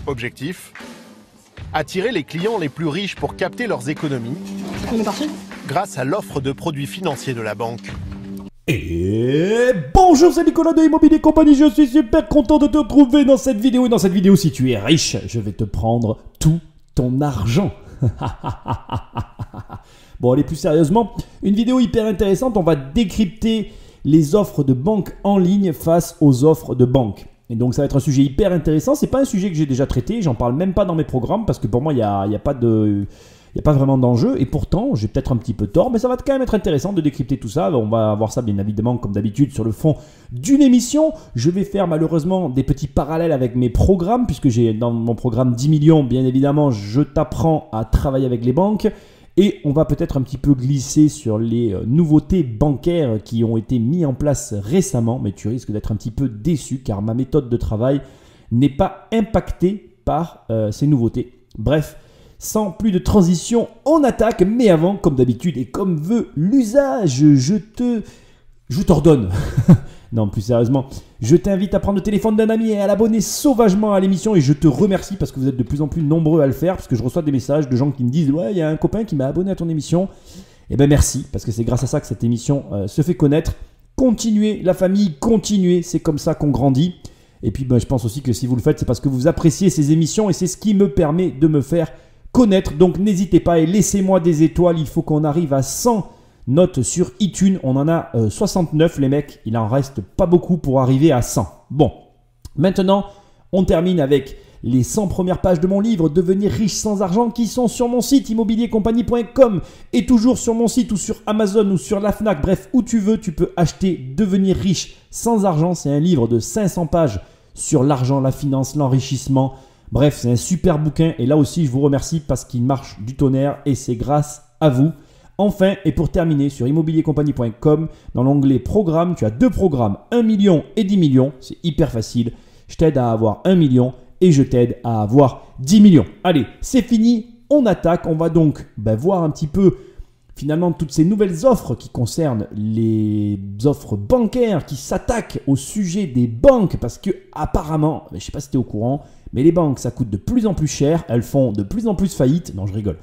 Objectif, attirer les clients les plus riches pour capter leurs économies On est parti ? grâce à l'offre de produits financiers de la banque. Et bonjour, c'est Nicolas de Immobilier Compagnie, je suis super content de te retrouver dans cette vidéo. Et dans cette vidéo, si tu es riche, je vais te prendre tout ton argent. Bon, allez, plus sérieusement, une vidéo hyper intéressante, on va décrypter les offres de banque en ligne face aux offres de banque. Et donc ça va être un sujet hyper intéressant, c'est pas un sujet que j'ai déjà traité, j'en parle même pas dans mes programmes parce que pour moi il n'y a pas vraiment d'enjeu et pourtant j'ai peut-être un petit peu tort, mais ça va quand même être intéressant de décrypter tout ça. On va voir ça bien évidemment comme d'habitude sur le fond d'une émission. Je vais faire malheureusement des petits parallèles avec mes programmes puisque j'ai dans mon programme 10 millions bien évidemment je t'apprends à travailler avec les banques. Et on va peut-être un petit peu glisser sur les nouveautés bancaires qui ont été mises en place récemment, mais tu risques d'être un petit peu déçu car ma méthode de travail n'est pas impactée par ces nouveautés. Bref, sans plus de transition, on attaque, mais avant, comme d'habitude et comme veut l'usage, je t'ordonne. Non, plus sérieusement, je t'invite à prendre le téléphone d'un ami et à l'abonner sauvagement à l'émission et je te remercie parce que vous êtes de plus en plus nombreux à le faire parce que je reçois des messages de gens qui me disent « Ouais, il y a un copain qui m'a abonné à ton émission. » Eh bien merci parce que c'est grâce à ça que cette émission se fait connaître. Continuez la famille, continuez, c'est comme ça qu'on grandit. Et puis je pense aussi que si vous le faites, c'est parce que vous appréciez ces émissions et c'est ce qui me permet de me faire connaître. Donc n'hésitez pas et laissez-moi des étoiles, il faut qu'on arrive à 100 notes sur iTunes, on en a 69 les mecs, il en reste pas beaucoup pour arriver à 100. Bon, maintenant on termine avec les 100 premières pages de mon livre Devenir riche sans argent qui sont sur mon site immobiliercompagnie.com et toujours sur mon site ou sur Amazon ou sur la Fnac, bref où tu veux, tu peux acheter Devenir riche sans argent. C'est un livre de 500 pages sur l'argent, la finance, l'enrichissement. Bref, c'est un super bouquin et là aussi je vous remercie parce qu'il marche du tonnerre et c'est grâce à vous. Enfin, et pour terminer, sur immobiliercompagnie.com, dans l'onglet Programme, tu as deux programmes, 1 million et 10 millions. C'est hyper facile. Je t'aide à avoir 1 million et je t'aide à avoir 10 millions. Allez, c'est fini, on attaque. On va donc voir un petit peu finalement toutes ces nouvelles offres qui concernent les offres bancaires qui s'attaquent au sujet des banques parce que apparemment, je ne sais pas si tu es au courant, mais les banques ça coûte de plus en plus cher, elles font de plus en plus faillite. Non, je rigole.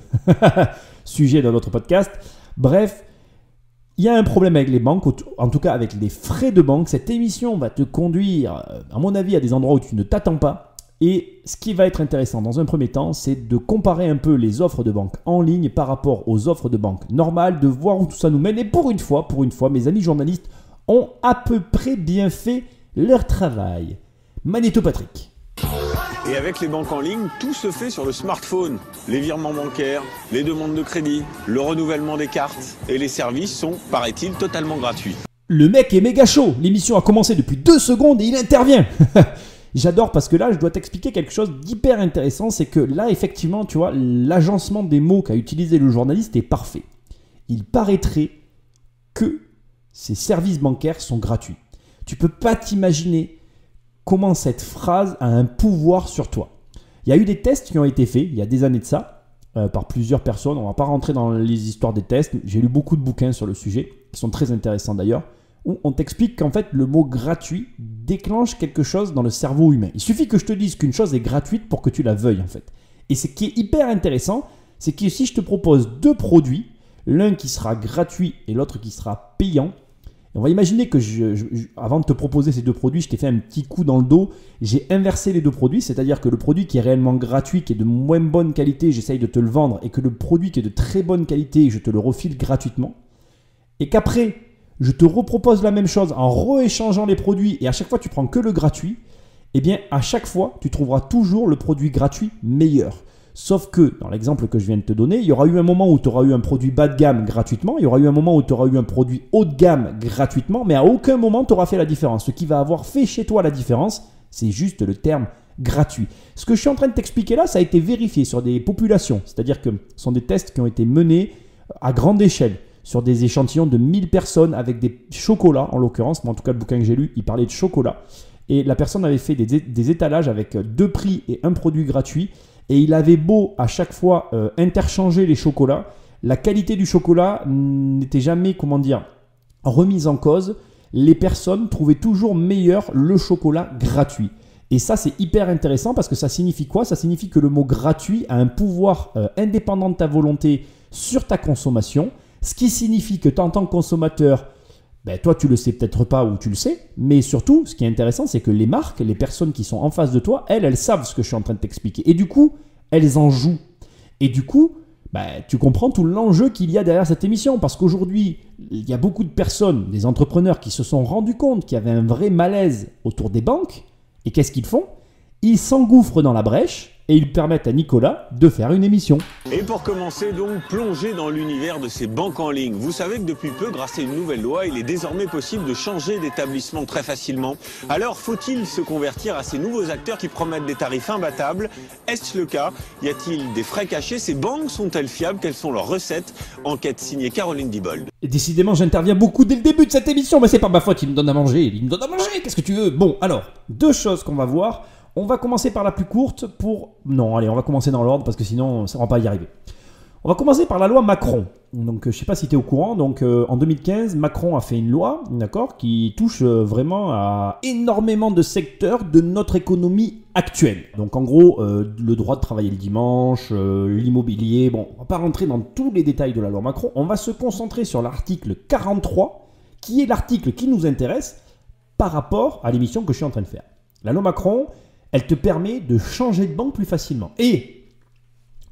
Sujet d'un autre podcast. Bref, il y a un problème avec les banques, en tout cas avec les frais de banque. Cette émission va te conduire, à mon avis, à des endroits où tu ne t'attends pas. Et ce qui va être intéressant dans un premier temps, c'est de comparer un peu les offres de banque en ligne par rapport aux offres de banque normales, de voir où tout ça nous mène. Et pour une fois, mes amis journalistes ont à peu près bien fait leur travail. Magnéto Patrick. Et avec les banques en ligne, tout se fait sur le smartphone. Les virements bancaires, les demandes de crédit, le renouvellement des cartes et les services sont, paraît-il, totalement gratuits. Le mec est méga chaud. L'émission a commencé depuis 2 secondes et il intervient. J'adore parce que là, je dois t'expliquer quelque chose d'hyper intéressant. C'est que là, effectivement, tu vois, l'agencement des mots qu'a utilisé le journaliste est parfait. Il paraîtrait que ces services bancaires sont gratuits. Tu peux pas t'imaginer comment cette phrase a un pouvoir sur toi. Il y a eu des tests qui ont été faits il y a des années de ça par plusieurs personnes. On ne va pas rentrer dans les histoires des tests. J'ai lu beaucoup de bouquins sur le sujet qui sont très intéressants d'ailleurs où on t'explique qu'en fait le mot gratuit déclenche quelque chose dans le cerveau humain. Il suffit que je te dise qu'une chose est gratuite pour que tu la veuilles en fait. Et ce qui est hyper intéressant, c'est que si je te propose 2 produits, l'un qui sera gratuit et l'autre qui sera payant, on va imaginer que avant de te proposer ces 2 produits, je t'ai fait un petit coup dans le dos. J'ai inversé les 2 produits, c'est-à-dire que le produit qui est réellement gratuit, qui est de moins bonne qualité, j'essaye de te le vendre, et que le produit qui est de très bonne qualité, je te le refile gratuitement. Et qu'après, je te repropose la même chose en rééchangeant les produits, et à chaque fois tu prends que le gratuit, eh bien à chaque fois, tu trouveras toujours le produit gratuit meilleur. Sauf que, dans l'exemple que je viens de te donner, il y aura eu un moment où tu auras eu un produit bas de gamme gratuitement, il y aura eu un moment où tu auras eu un produit haut de gamme gratuitement, mais à aucun moment tu auras fait la différence. Ce qui va avoir fait chez toi la différence, c'est juste le terme gratuit. Ce que je suis en train de t'expliquer là, ça a été vérifié sur des populations, c'est-à-dire que ce sont des tests qui ont été menés à grande échelle, sur des échantillons de 1000 personnes avec des chocolats en l'occurrence, mais en tout cas le bouquin que j'ai lu, il parlait de chocolat. Et la personne avait fait des étalages avec 2 prix et un produit gratuit. Et il avait beau à chaque fois interchanger les chocolats, la qualité du chocolat n'était jamais, remise en cause. Les personnes trouvaient toujours meilleur le chocolat gratuit. Et ça, c'est hyper intéressant parce que ça signifie quoi? Ça signifie que le mot gratuit a un pouvoir indépendant de ta volonté sur ta consommation, ce qui signifie que en tant que consommateur, ben, toi, tu le sais peut-être pas ou tu le sais, mais surtout, ce qui est intéressant, c'est que les marques, les personnes qui sont en face de toi, elles savent ce que je suis en train de t'expliquer. Et du coup, elles en jouent. Et du coup, ben, tu comprends tout l'enjeu qu'il y a derrière cette émission. Parce qu'aujourd'hui, il y a beaucoup de personnes, des entrepreneurs qui se sont rendus compte qu'il y avait un vrai malaise autour des banques. Et qu'est-ce qu'ils font? Ils s'engouffrent dans la brèche et ils permettent à Nicolas de faire une émission. Et pour commencer donc, plonger dans l'univers de ces banques en ligne. Vous savez que depuis peu, grâce à une nouvelle loi, il est désormais possible de changer d'établissement très facilement. Alors, faut-il se convertir à ces nouveaux acteurs qui promettent des tarifs imbattables? Est-ce le cas? Y a-t-il des frais cachés? Ces banques sont-elles fiables? Quelles sont leurs recettes? Enquête signée Caroline Dibold. Et décidément, j'interviens beaucoup dès le début de cette émission, mais c'est pas ma faute, il me donne à manger, qu'est-ce que tu veux? Bon, alors, deux choses qu'on va voir. On va commencer par la plus courte pour... Non, allez, on va commencer dans l'ordre parce que sinon, ça ne va pas y arriver. On va commencer par la loi Macron. Donc, je ne sais pas si tu es au courant. Donc, en 2015, Macron a fait une loi, d'accord, qui touche vraiment à énormément de secteurs de notre économie actuelle. Donc, en gros, le droit de travailler le dimanche, l'immobilier. Bon, on ne va pas rentrer dans tous les détails de la loi Macron. On va se concentrer sur l'article 43, qui est l'article qui nous intéresse par rapport à l'émission que je suis en train de faire. La loi Macron... elle te permet de changer de banque plus facilement. Et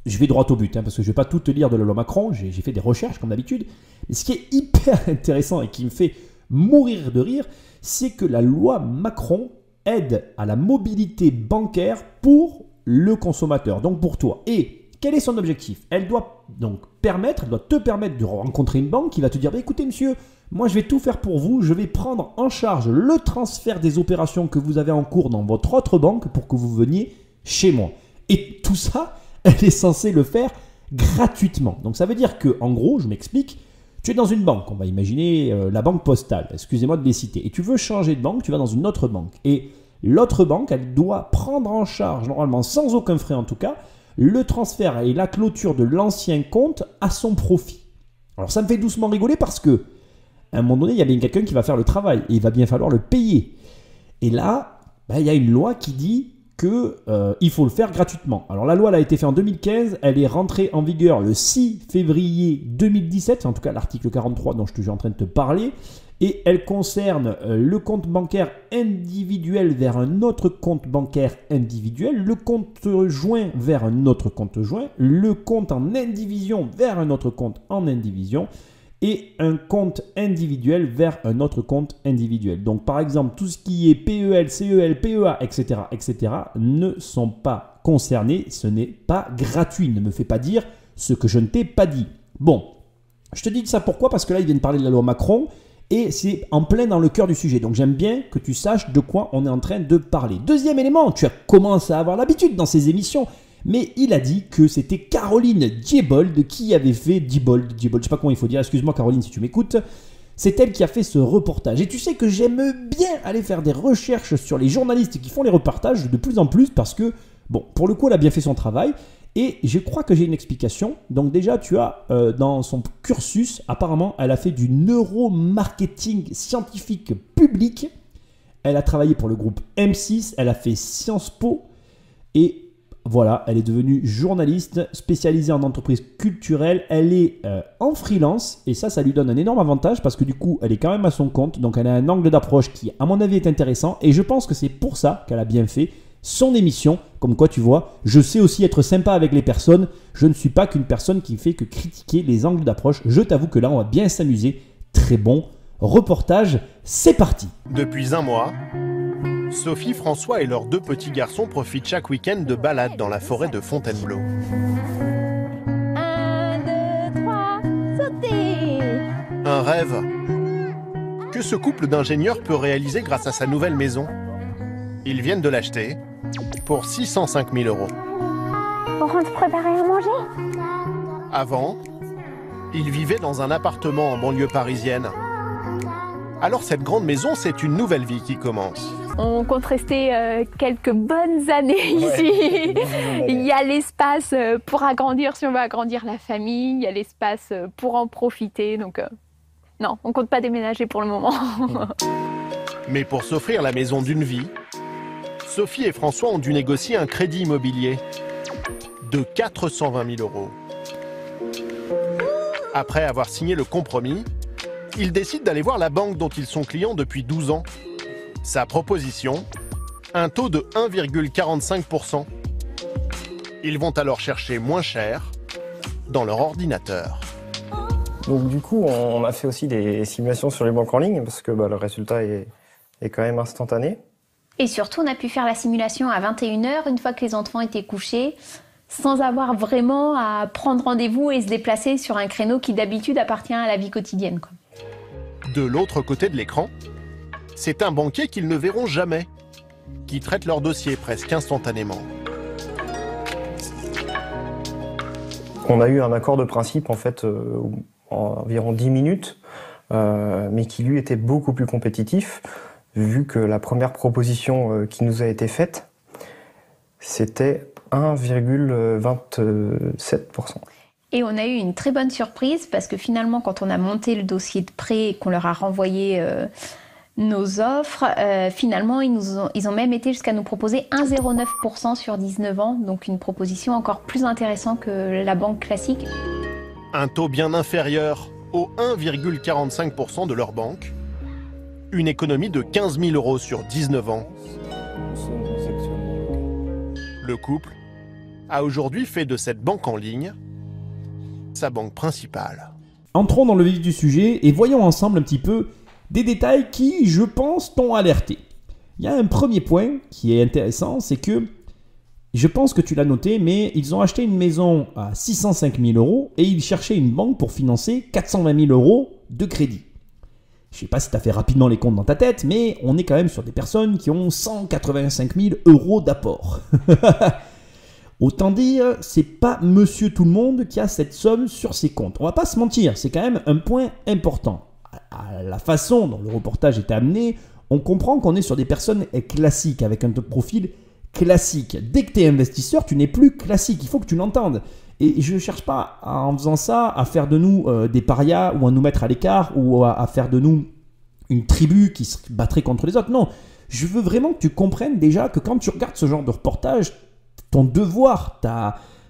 je vais droit au but, parce que je ne vais pas tout te lire de la loi Macron, j'ai fait des recherches comme d'habitude. Mais ce qui est hyper intéressant et qui me fait mourir de rire, c'est que la loi Macron aide à la mobilité bancaire pour le consommateur, donc pour toi. Et quel est son objectif? Elle doit donc te permettre de rencontrer une banque qui va te dire, écoutez monsieur, moi je vais tout faire pour vous, je vais prendre en charge le transfert des opérations que vous avez en cours dans votre autre banque pour que vous veniez chez moi. Et tout ça, elle est censée le faire gratuitement. Donc ça veut dire que, en gros, je m'explique, tu es dans une banque, on va imaginer la banque postale, excusez-moi de les citer, et tu veux changer de banque, tu vas dans une autre banque. Et l'autre banque, elle doit prendre en charge, normalement sans aucun frais en tout cas, le transfert et la clôture de l'ancien compte à son profit. Alors ça me fait doucement rigoler parce que à un moment donné, il y a bien quelqu'un qui va faire le travail et il va bien falloir le payer. Et là, il y a une loi qui dit qu'il faut le faire gratuitement. Alors la loi elle a été faite en 2015, elle est rentrée en vigueur le 6 février 2017, en tout cas l'article 43 dont je suis en train de te parler, et elle concerne le compte bancaire individuel vers un autre compte bancaire individuel, le compte joint vers un autre compte joint, le compte en indivision vers un autre compte en indivision, et un compte individuel vers un autre compte individuel. Donc par exemple, tout ce qui est PEL, CEL, PEA, etc., etc. ne sont pas concernés, ce n'est pas gratuit. Ne me fais pas dire ce que je ne t'ai pas dit. Bon, je te dis ça pourquoi? Parce que là, ils viennent parler de la loi Macron et c'est en plein dans le cœur du sujet. Donc j'aime bien que tu saches de quoi on est en train de parler. Deuxième élément, tu as commencé à avoir l'habitude dans ces émissions. Mais il a dit que c'était Caroline Dibold qui avait fait Dibold, je sais pas comment il faut dire, excuse-moi Caroline si tu m'écoutes, c'est elle qui a fait ce reportage. Et tu sais que j'aime bien aller faire des recherches sur les journalistes qui font les reportages de plus en plus parce que, bon, pour le coup elle a bien fait son travail et je crois que j'ai une explication. Donc déjà tu as dans son cursus, apparemment elle a fait du neuromarketing scientifique public, elle a travaillé pour le groupe M6, elle a fait Sciences Po et voilà, elle est devenue journaliste spécialisée en entreprise culturelle. Elle est en freelance et ça lui donne un énorme avantage parce que du coup, elle est quand même à son compte. Donc, elle a un angle d'approche qui, à mon avis, est intéressant. Et je pense que c'est pour ça qu'elle a bien fait son émission. Comme quoi, tu vois, je sais aussi être sympa avec les personnes. Je ne suis pas qu'une personne qui fait que critiquer les angles d'approche. Je t'avoue que là, on va bien s'amuser. Très bon reportage. C'est parti. Depuis un mois, Sophie, François et leurs deux petits garçons profitent chaque week-end de balades dans la forêt de Fontainebleau. 1, 2, 3, sautez! Un rêve que ce couple d'ingénieurs peut réaliser grâce à sa nouvelle maison. Ils viennent de l'acheter pour 605 000 €. On rentre préparer à manger? Avant, ils vivaient dans un appartement en banlieue parisienne. Alors cette grande maison, c'est une nouvelle vie qui commence. On compte rester quelques bonnes années ici. Il y a l'espace pour agrandir, si on veut agrandir la famille, il y a l'espace pour en profiter. Donc non, on compte pas déménager pour le moment. Mais pour s'offrir la maison d'une vie, Sophie et François ont dû négocier un crédit immobilier de 420 000 €. Après avoir signé le compromis, ils décident d'aller voir la banque dont ils sont clients depuis 12 ans. Sa proposition, un taux de 1,45%. Ils vont alors chercher moins cher dans leur ordinateur. Donc du coup, on a fait aussi des simulations sur les banques en ligne parce que le résultat est quand même instantané. Et surtout, on a pu faire la simulation à 21 h, une fois que les enfants étaient couchés, sans avoir vraiment à prendre rendez-vous et se déplacer sur un créneau qui d'habitude appartient à la vie quotidienne, quoi. De l'autre côté de l'écran, c'est un banquier qu'ils ne verront jamais, qui traite leur dossier presque instantanément. On a eu un accord de principe en fait en environ 10 minutes, mais qui lui était beaucoup plus compétitif, vu que la première proposition qui nous a été faite, c'était 1,27%. Et on a eu une très bonne surprise parce que finalement, quand on a monté le dossier de prêt et qu'on leur a renvoyé nos offres, finalement, ils ont même été jusqu'à nous proposer 1,09% sur 19 ans, donc une proposition encore plus intéressante que la banque classique. Un taux bien inférieur au 1,45% de leur banque. Une économie de 15 000 € sur 19 ans. Le couple a aujourd'hui fait de cette banque en ligne sa banque principale. Entrons dans le vif du sujet et voyons ensemble un petit peu des détails qui, je pense, t'ont alerté. Il y a un premier point qui est intéressant, c'est que, je pense que tu l'as noté, mais ils ont acheté une maison à 605 000 € et ils cherchaient une banque pour financer 420 000 € de crédit. Je ne sais pas si tu as fait rapidement les comptes dans ta tête, mais on est quand même sur des personnes qui ont 185 000 € d'apport. Autant dire, c'est pas monsieur tout le monde qui a cette somme sur ses comptes. On va pas se mentir, c'est quand même un point important. À la façon dont le reportage est amené, on comprend qu'on est sur des personnes classiques, avec un profil classique. Dès que tu es investisseur, tu n'es plus classique, il faut que tu l'entendes. Et je ne cherche pas, en faisant ça, à faire de nous des parias ou à nous mettre à l'écart ou à faire de nous une tribu qui se battrait contre les autres. Non, je veux vraiment que tu comprennes déjà que quand tu regardes ce genre de reportage, ton devoir,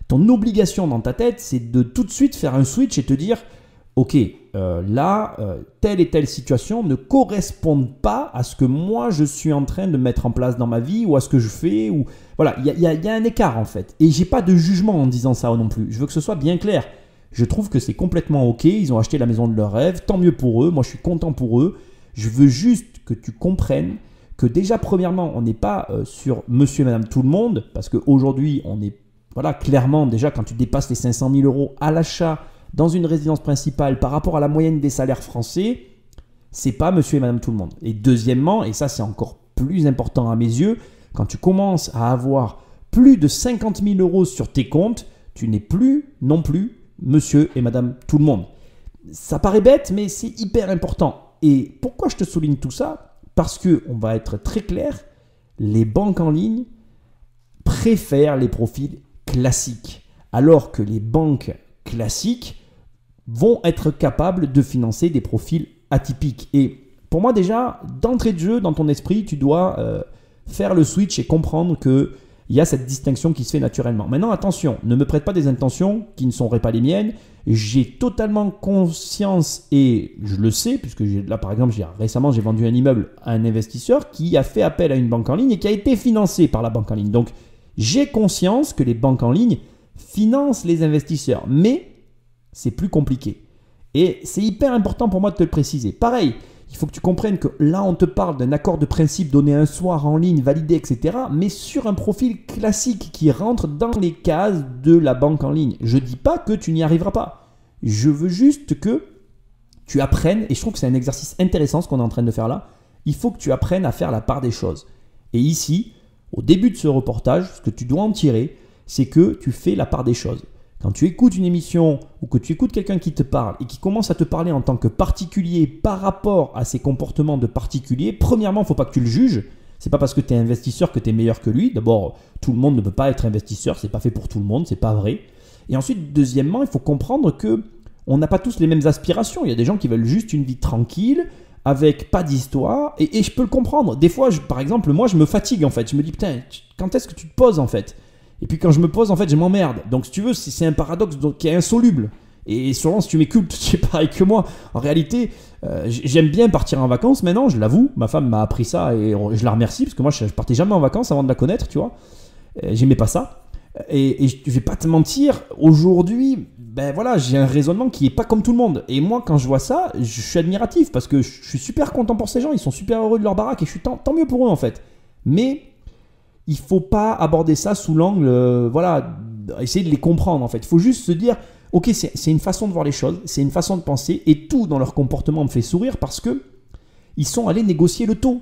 ton obligation dans ta tête, c'est de tout de suite faire un switch et te dire « Ok, telle et telle situation ne correspondent pas à ce que moi je suis en train de mettre en place dans ma vie ou à ce que je fais. » ou voilà, il y a un écart en fait. Et j'ai pas de jugement en disant ça non plus. Je veux que ce soit bien clair. Je trouve que c'est complètement ok. Ils ont acheté la maison de leur rêve. Tant mieux pour eux. Moi, je suis content pour eux. Je veux juste que tu comprennes que déjà, premièrement, on n'est pas sur monsieur et madame tout le monde. Parce qu'aujourd'hui, on est clairement, déjà, quand tu dépasses les 500 000 € à l'achat dans une résidence principale par rapport à la moyenne des salaires français, c'est pas monsieur et madame tout le monde. Et deuxièmement, et ça c'est encore plus important à mes yeux, quand tu commences à avoir plus de 50 000 € sur tes comptes, tu n'es plus non plus monsieur et madame tout le monde. Ça paraît bête, mais c'est hyper important. Et pourquoi je te souligne tout ça? Parce que, on va être très clair, les banques en ligne préfèrent les profils classiques, alors que les banques classiques vont être capables de financer des profils atypiques. Et pour moi déjà, d'entrée de jeu, dans ton esprit, tu dois faire le switch et comprendre qu'il y a cette distinction qui se fait naturellement. Maintenant, attention, ne me prête pas des intentions qui ne seraient pas les miennes. J'ai totalement conscience, et je le sais, puisque là par exemple, récemment j'ai vendu un immeuble à un investisseur qui a fait appel à une banque en ligne et qui a été financé par la banque en ligne. Donc j'ai conscience que les banques en ligne financent les investisseurs, mais c'est plus compliqué. Et c'est hyper important pour moi de te le préciser. Pareil, il faut que tu comprennes que là, on te parle d'un accord de principe donné un soir en ligne, validé, etc. Mais sur un profil classique qui rentre dans les cases de la banque en ligne. Je ne dis pas que tu n'y arriveras pas. Je veux juste que tu apprennes, et je trouve que c'est un exercice intéressant ce qu'on est en train de faire là, il faut que tu apprennes à faire la part des choses. Et ici, au début de ce reportage, ce que tu dois en tirer, c'est que tu fais la part des choses. Quand tu écoutes une émission ou que tu écoutes quelqu'un qui te parle et qui commence à te parler en tant que particulier par rapport à ses comportements de particulier, premièrement, il ne faut pas que tu le juges. Ce n'est pas parce que tu es investisseur que tu es meilleur que lui. D'abord, tout le monde ne peut pas être investisseur, ce n'est pas fait pour tout le monde, ce n'est pas vrai. Et ensuite, deuxièmement, il faut comprendre qu'on n'a pas tous les mêmes aspirations. Il y a des gens qui veulent juste une vie tranquille, avec pas d'histoire, et je peux le comprendre. Des fois, par exemple, moi, je me fatigue en fait. Je me dis, putain, quand est-ce que tu te poses en fait? Et puis quand je me pose, en fait, je m'emmerde. Donc, si tu veux, c'est un paradoxe qui est insoluble. Et sûrement, si tu m'écoutes, tu es pareil que moi. En réalité, j'aime bien partir en vacances maintenant, je l'avoue. Ma femme m'a appris ça et je la remercie parce que moi, je partais jamais en vacances avant de la connaître, tu vois. J'aimais pas ça. Et je vais pas te mentir, aujourd'hui, ben voilà, j'ai un raisonnement qui est pas comme tout le monde. Et moi, quand je vois ça, je suis admiratif parce que je suis super content pour ces gens. Ils sont super heureux de leur baraque et je suis tant mieux pour eux en fait. Mais il faut pas aborder ça sous l'angle, voilà, essayer de les comprendre en fait. Il faut juste se dire, ok, c'est une façon de voir les choses, c'est une façon de penser, et tout dans leur comportement me fait sourire parce que ils sont allés négocier le taux.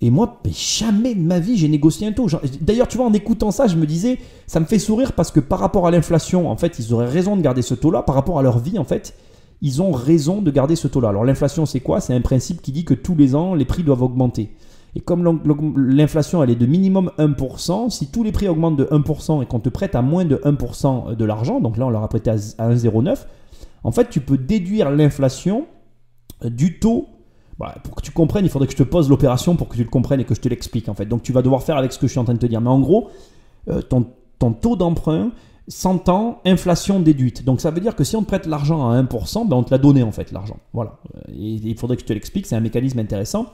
Et moi, jamais de ma vie j'ai négocié un taux. D'ailleurs, tu vois, en écoutant ça, je me disais, ça me fait sourire parce que par rapport à l'inflation, en fait, ils auraient raison de garder ce taux-là. Par rapport à leur vie, en fait, ils ont raison de garder ce taux-là. Alors l'inflation, c'est quoi? C'est un principe qui dit que tous les ans, les prix doivent augmenter. Et comme l'inflation, elle est de minimum 1%, si tous les prix augmentent de 1% et qu'on te prête à moins de 1% de l'argent, donc là on leur a prêté à 1,09, en fait tu peux déduire l'inflation du taux. Voilà, pour que tu comprennes, il faudrait que je te pose l'opération pour que tu le comprennes et que je te l'explique en fait. Donc tu vas devoir faire avec ce que je suis en train de te dire. Mais en gros, ton taux d'emprunt s'entend inflation déduite. Donc ça veut dire que si on te prête l'argent à 1%, ben on te l'a donné en fait l'argent. Voilà. Et il faudrait que je te l'explique, c'est un mécanisme intéressant.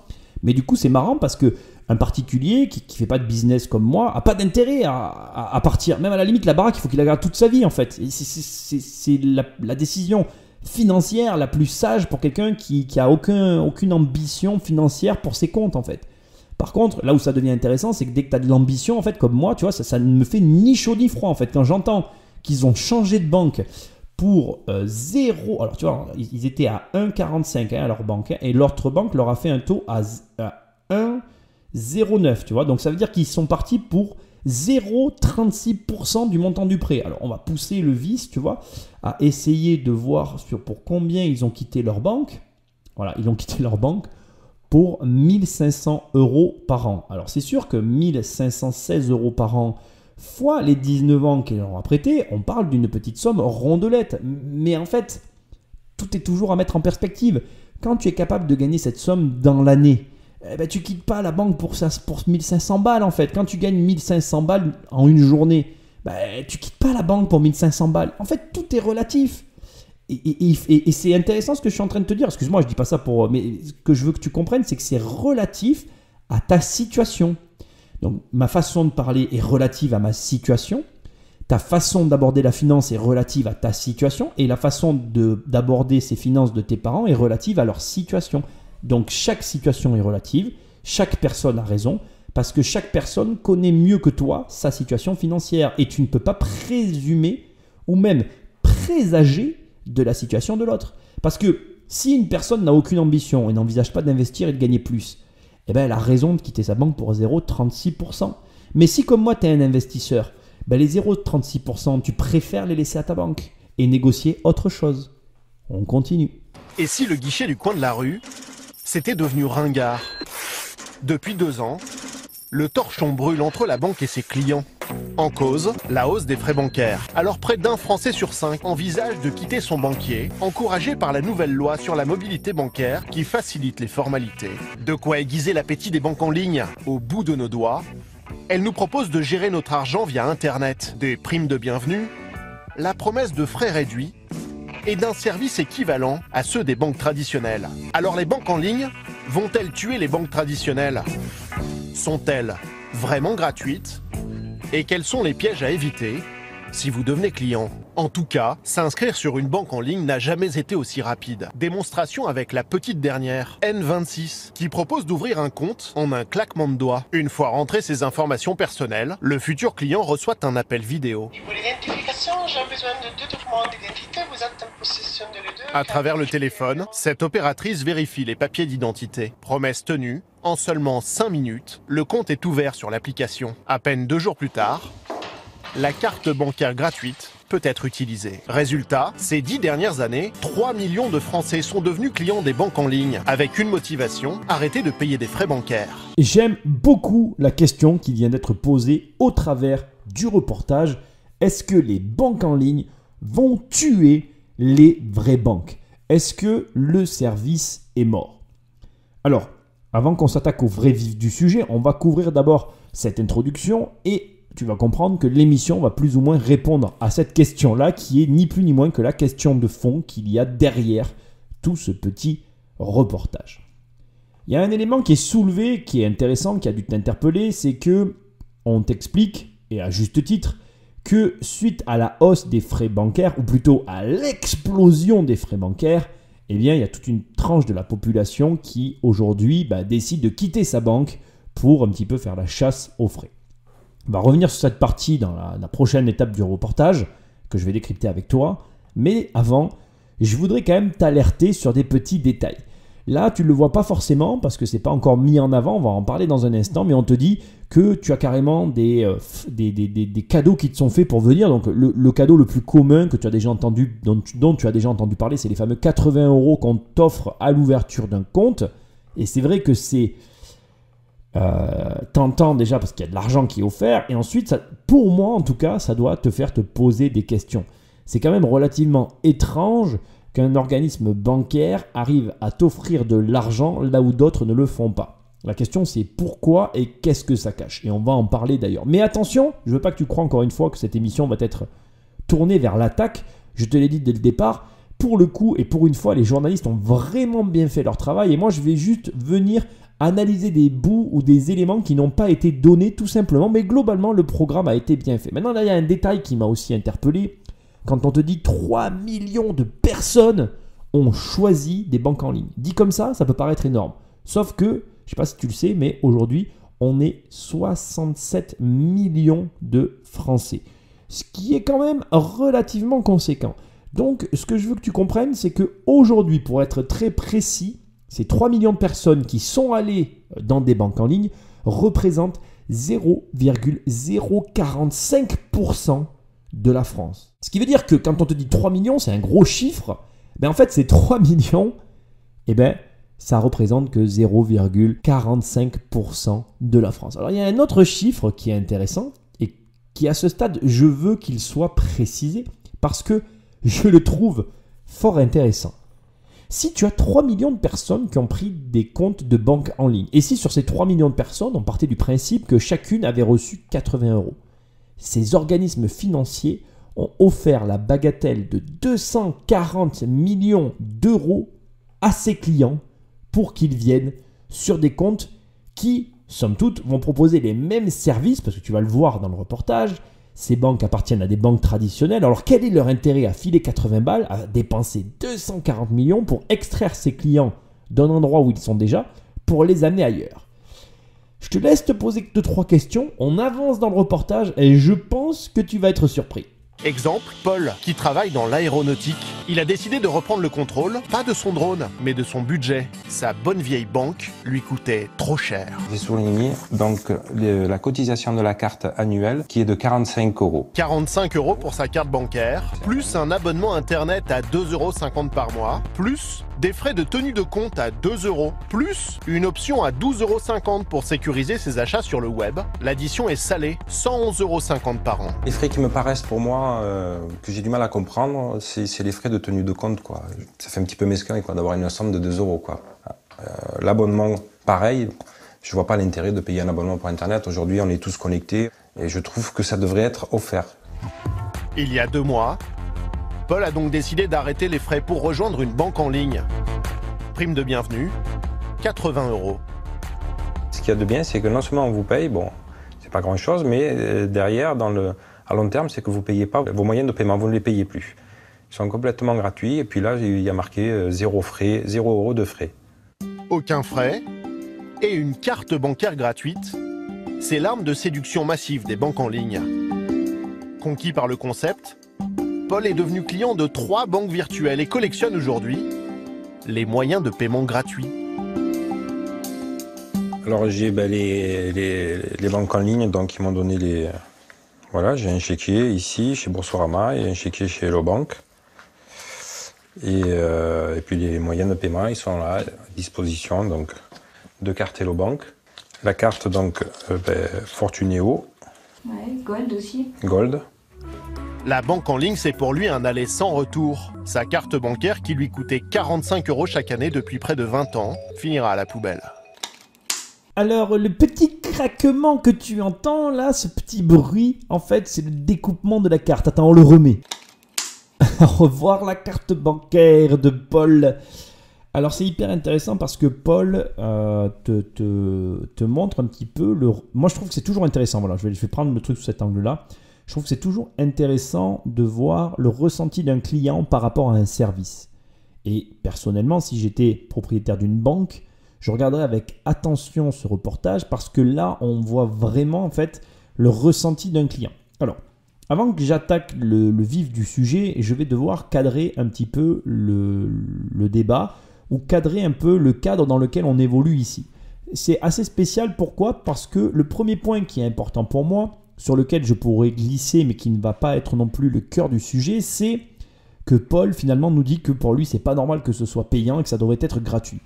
Mais du coup, c'est marrant parce qu'un particulier qui ne fait pas de business comme moi n'a pas d'intérêt à partir. Même à la limite, la baraque, il faut qu'il la garde toute sa vie en fait. C'est la décision financière la plus sage pour quelqu'un qui a aucune ambition financière pour ses comptes en fait. Par contre, là où ça devient intéressant, c'est que dès que tu as de l'ambition, en fait, comme moi, tu vois, ça ne me fait ni chaud ni froid en fait. Quand j'entends qu'ils ont changé de banque pour 0, alors tu vois, ils étaient à 1,45 à leur banque, et l'autre banque leur a fait un taux à 1,09, tu vois. Donc ça veut dire qu'ils sont partis pour 0,36% du montant du prêt. Alors on va pousser le vice, tu vois, à essayer de voir pour combien ils ont quitté leur banque. Voilà, ils ont quitté leur banque pour 1500 € par an. Alors c'est sûr que 1516 € par an fois les 19 ans qu'ils leur ont prêté, on parle d'une petite somme rondelette. Mais en fait, tout est toujours à mettre en perspective. Quand tu es capable de gagner cette somme dans l'année, tu ne quittes pas la banque pour 1500 balles en fait. Quand tu gagnes 1500 balles en une journée, tu ne quittes pas la banque pour 1500 balles. En fait, tout est relatif. Et c'est intéressant ce que je suis en train de te dire. Excuse-moi, je ne dis pas ça pour... Mais ce que je veux que tu comprennes, c'est que c'est relatif à ta situation. Donc, ma façon de parler est relative à ma situation. Ta façon d'aborder la finance est relative à ta situation. Et la façon d'aborder ces finances de tes parents est relative à leur situation. Donc, chaque situation est relative. Chaque personne a raison. Parce que chaque personne connaît mieux que toi sa situation financière. Et tu ne peux pas présumer ou même présager de la situation de l'autre. Parce que si une personne n'a aucune ambition et n'envisage pas d'investir et de gagner plus, elle a raison de quitter sa banque pour 0,36%. Mais si comme moi tu es un investisseur, les 0,36%, tu préfères les laisser à ta banque et négocier autre chose. On continue. Et si le guichet du coin de la rue, c'était devenu ringard? Depuis 2 ans, le torchon brûle entre la banque et ses clients. En cause, la hausse des frais bancaires. Alors près d'1 Français sur 5 envisage de quitter son banquier, encouragé par la nouvelle loi sur la mobilité bancaire qui facilite les formalités. De quoi aiguiser l'appétit des banques en ligne. Au bout de nos doigts, elles nous proposent de gérer notre argent via Internet. Des primes de bienvenue, la promesse de frais réduits et d'un service équivalent à ceux des banques traditionnelles. Alors les banques en ligne vont-elles tuer les banques traditionnelles? Sont-elles vraiment gratuites? Et quels sont les pièges à éviter si vous devenez client? En tout cas, s'inscrire sur une banque en ligne n'a jamais été aussi rapide. Démonstration avec la petite dernière, N26, qui propose d'ouvrir un compte en un claquement de doigts. Une fois rentrées ses informations personnelles, le futur client reçoit un appel vidéo. Pour l'identification, j'ai besoin de 2 documents d'identité. Vous êtes en possession de les 2. À travers le téléphone, cette opératrice vérifie les papiers d'identité. Promesse tenue, en seulement 5 minutes, le compte est ouvert sur l'application. À peine 2 jours plus tard, la carte bancaire gratuite peut être utilisée. Résultat, ces 10 dernières années, 3 millions de Français sont devenus clients des banques en ligne, avec une motivation, arrêter de payer des frais bancaires. J'aime beaucoup la question qui vient d'être posée au travers du reportage. Est-ce que les banques en ligne vont tuer les vraies banques? Est-ce que le service est mort? Alors, avant qu'on s'attaque au vrai vif du sujet, on va couvrir d'abord cette introduction et tu vas comprendre que l'émission va plus ou moins répondre à cette question-là qui est ni plus ni moins que la question de fond qu'il y a derrière tout ce petit reportage. Il y a un élément qui est soulevé, qui est intéressant, qui a dû t'interpeller, c'est que on t'explique, et à juste titre, que suite à la hausse des frais bancaires, ou plutôt à l'explosion des frais bancaires, eh bien, il y a toute une tranche de la population qui, aujourd'hui, décide de quitter sa banque pour un petit peu faire la chasse aux frais. On va revenir sur cette partie dans la prochaine étape du reportage, que je vais décrypter avec toi. Mais avant, je voudrais quand même t'alerter sur des petits détails. Là, tu ne le vois pas forcément parce que ce n'est pas encore mis en avant, on va en parler dans un instant, mais on te dit que tu as carrément des cadeaux qui te sont faits pour venir. Donc le cadeau le plus commun que tu as déjà entendu, dont tu as déjà entendu parler, c'est les fameux 80 € qu'on t'offre à l'ouverture d'un compte. Et c'est vrai que c'est tentant déjà parce qu'il y a de l'argent qui est offert. Et ensuite, ça, pour moi en tout cas, ça doit te faire te poser des questions. C'est quand même relativement étrange qu'un organisme bancaire arrive à t'offrir de l'argent là où d'autres ne le font pas. La question c'est pourquoi et qu'est-ce que ça cache. Et on va en parler d'ailleurs. Mais attention, je ne veux pas que tu crois encore une fois que cette émission va être tournée vers l'attaque. Je te l'ai dit dès le départ, pour le coup et pour une fois, les journalistes ont vraiment bien fait leur travail. Et moi je vais juste venir analyser des bouts ou des éléments qui n'ont pas été donnés tout simplement. Mais globalement, le programme a été bien fait. Maintenant, là, il y a un détail qui m'a aussi interpellé. Quand on te dit 3 millions de personnes ont choisi des banques en ligne. Dit comme ça peut paraître énorme. Sauf que, je ne sais pas si tu le sais, mais aujourd'hui, on est 67 millions de Français. Ce qui est quand même relativement conséquent. Donc, ce que je veux que tu comprennes, c'est qu'aujourd'hui, pour être très précis, ces 3 millions de personnes qui sont allées dans des banques en ligne représentent 0,045% de la France. Ce qui veut dire que quand on te dit 3 millions, c'est un gros chiffre. En fait, ces 3 millions, ça représente que 0,45% de la France. Alors, il y a un autre chiffre qui est intéressant et qui, à ce stade, je veux qu'il soit précisé parce que je le trouve fort intéressant. Si tu as 3 millions de personnes qui ont pris des comptes de banque en ligne, et si sur ces 3 millions de personnes, on partait du principe que chacune avait reçu 80 €, ces organismes financiers ont offert la bagatelle de 240 millions d'euros à ses clients pour qu'ils viennent sur des comptes qui, somme toute, vont proposer les mêmes services, parce que tu vas le voir dans le reportage, ces banques appartiennent à des banques traditionnelles. Alors quel est leur intérêt à filer 80 balles, à dépenser 240 millions pour extraire ses clients d'un endroit où ils sont déjà, pour les amener ailleurs? Je te laisse te poser 2-3 questions, on avance dans le reportage et je pense que tu vas être surpris. Exemple, Paul, qui travaille dans l'aéronautique. Il a décidé de reprendre le contrôle, pas de son drone, mais de son budget. Sa bonne vieille banque lui coûtait trop cher. J'ai souligné donc la cotisation de la carte annuelle qui est de 45 €. 45 € pour sa carte bancaire, plus un abonnement internet à 2,50 € par mois, plus des frais de tenue de compte à 2 €, plus une option à 12,50 € pour sécuriser ses achats sur le web. L'addition est salée, 111,50 € par an. Les frais qui me paraissent pour moi, que j'ai du mal à comprendre, c'est les frais de tenue de compte, quoi. Ça fait un petit peu mesquin, quoi, d'avoir une somme de 2 €, quoi. L'abonnement, pareil, je vois pas l'intérêt de payer un abonnement pour Internet. Aujourd'hui, on est tous connectés et je trouve que ça devrait être offert. Il y a 2 mois, Paul a donc décidé d'arrêter les frais pour rejoindre une banque en ligne. Prime de bienvenue, 80 €. Ce qu'il y a de bien, c'est que non seulement on vous paye, bon, c'est pas grand-chose, mais derrière, à long terme, c'est que vous ne payez pas vos moyens de paiement, vous ne les payez plus. Ils sont complètement gratuits et puis là, il y a marqué 0 frais, 0 € de frais. Aucun frais et une carte bancaire gratuite, c'est l'arme de séduction massive des banques en ligne. Conquis par le concept, Paul est devenu client de 3 banques virtuelles et collectionne aujourd'hui les moyens de paiement gratuits. Alors j'ai les banques en ligne, donc ils m'ont donné les... Voilà, j'ai un chéquier ici chez Boursorama et un chéquier chez Hello Bank. Et puis les moyens de paiement, ils sont là à disposition, donc 2 cartes Hello Bank. La carte donc Fortuneo. Ouais, Gold aussi. Gold. La banque en ligne, c'est pour lui un aller sans retour. Sa carte bancaire, qui lui coûtait 45 € chaque année depuis près de 20 ans, finira à la poubelle. Alors, le petit craquement que tu entends là, ce petit bruit, en fait, c'est le découpement de la carte. Attends, on le remet. Revoir la carte bancaire de Paul. Alors, c'est hyper intéressant parce que Paul te montre un petit peu le... Moi, je trouve que c'est toujours intéressant. Voilà, je vais prendre le truc sous cet angle-là. Je trouve que c'est toujours intéressant de voir le ressenti d'un client par rapport à un service. Et personnellement, si j'étais propriétaire d'une banque, je regarderais avec attention ce reportage parce que là, on voit vraiment en fait le ressenti d'un client. Alors, avant que j'attaque le vif du sujet, je vais devoir cadrer un petit peu le débat ou cadrer un peu le cadre dans lequel on évolue ici. C'est assez spécial, pourquoi ? Parce que le premier point qui est important pour moi, sur lequel je pourrais glisser mais qui ne va pas être non plus le cœur du sujet, c'est que Paul finalement nous dit que pour lui, c'est pas normal que ce soit payant et que ça devrait être gratuit.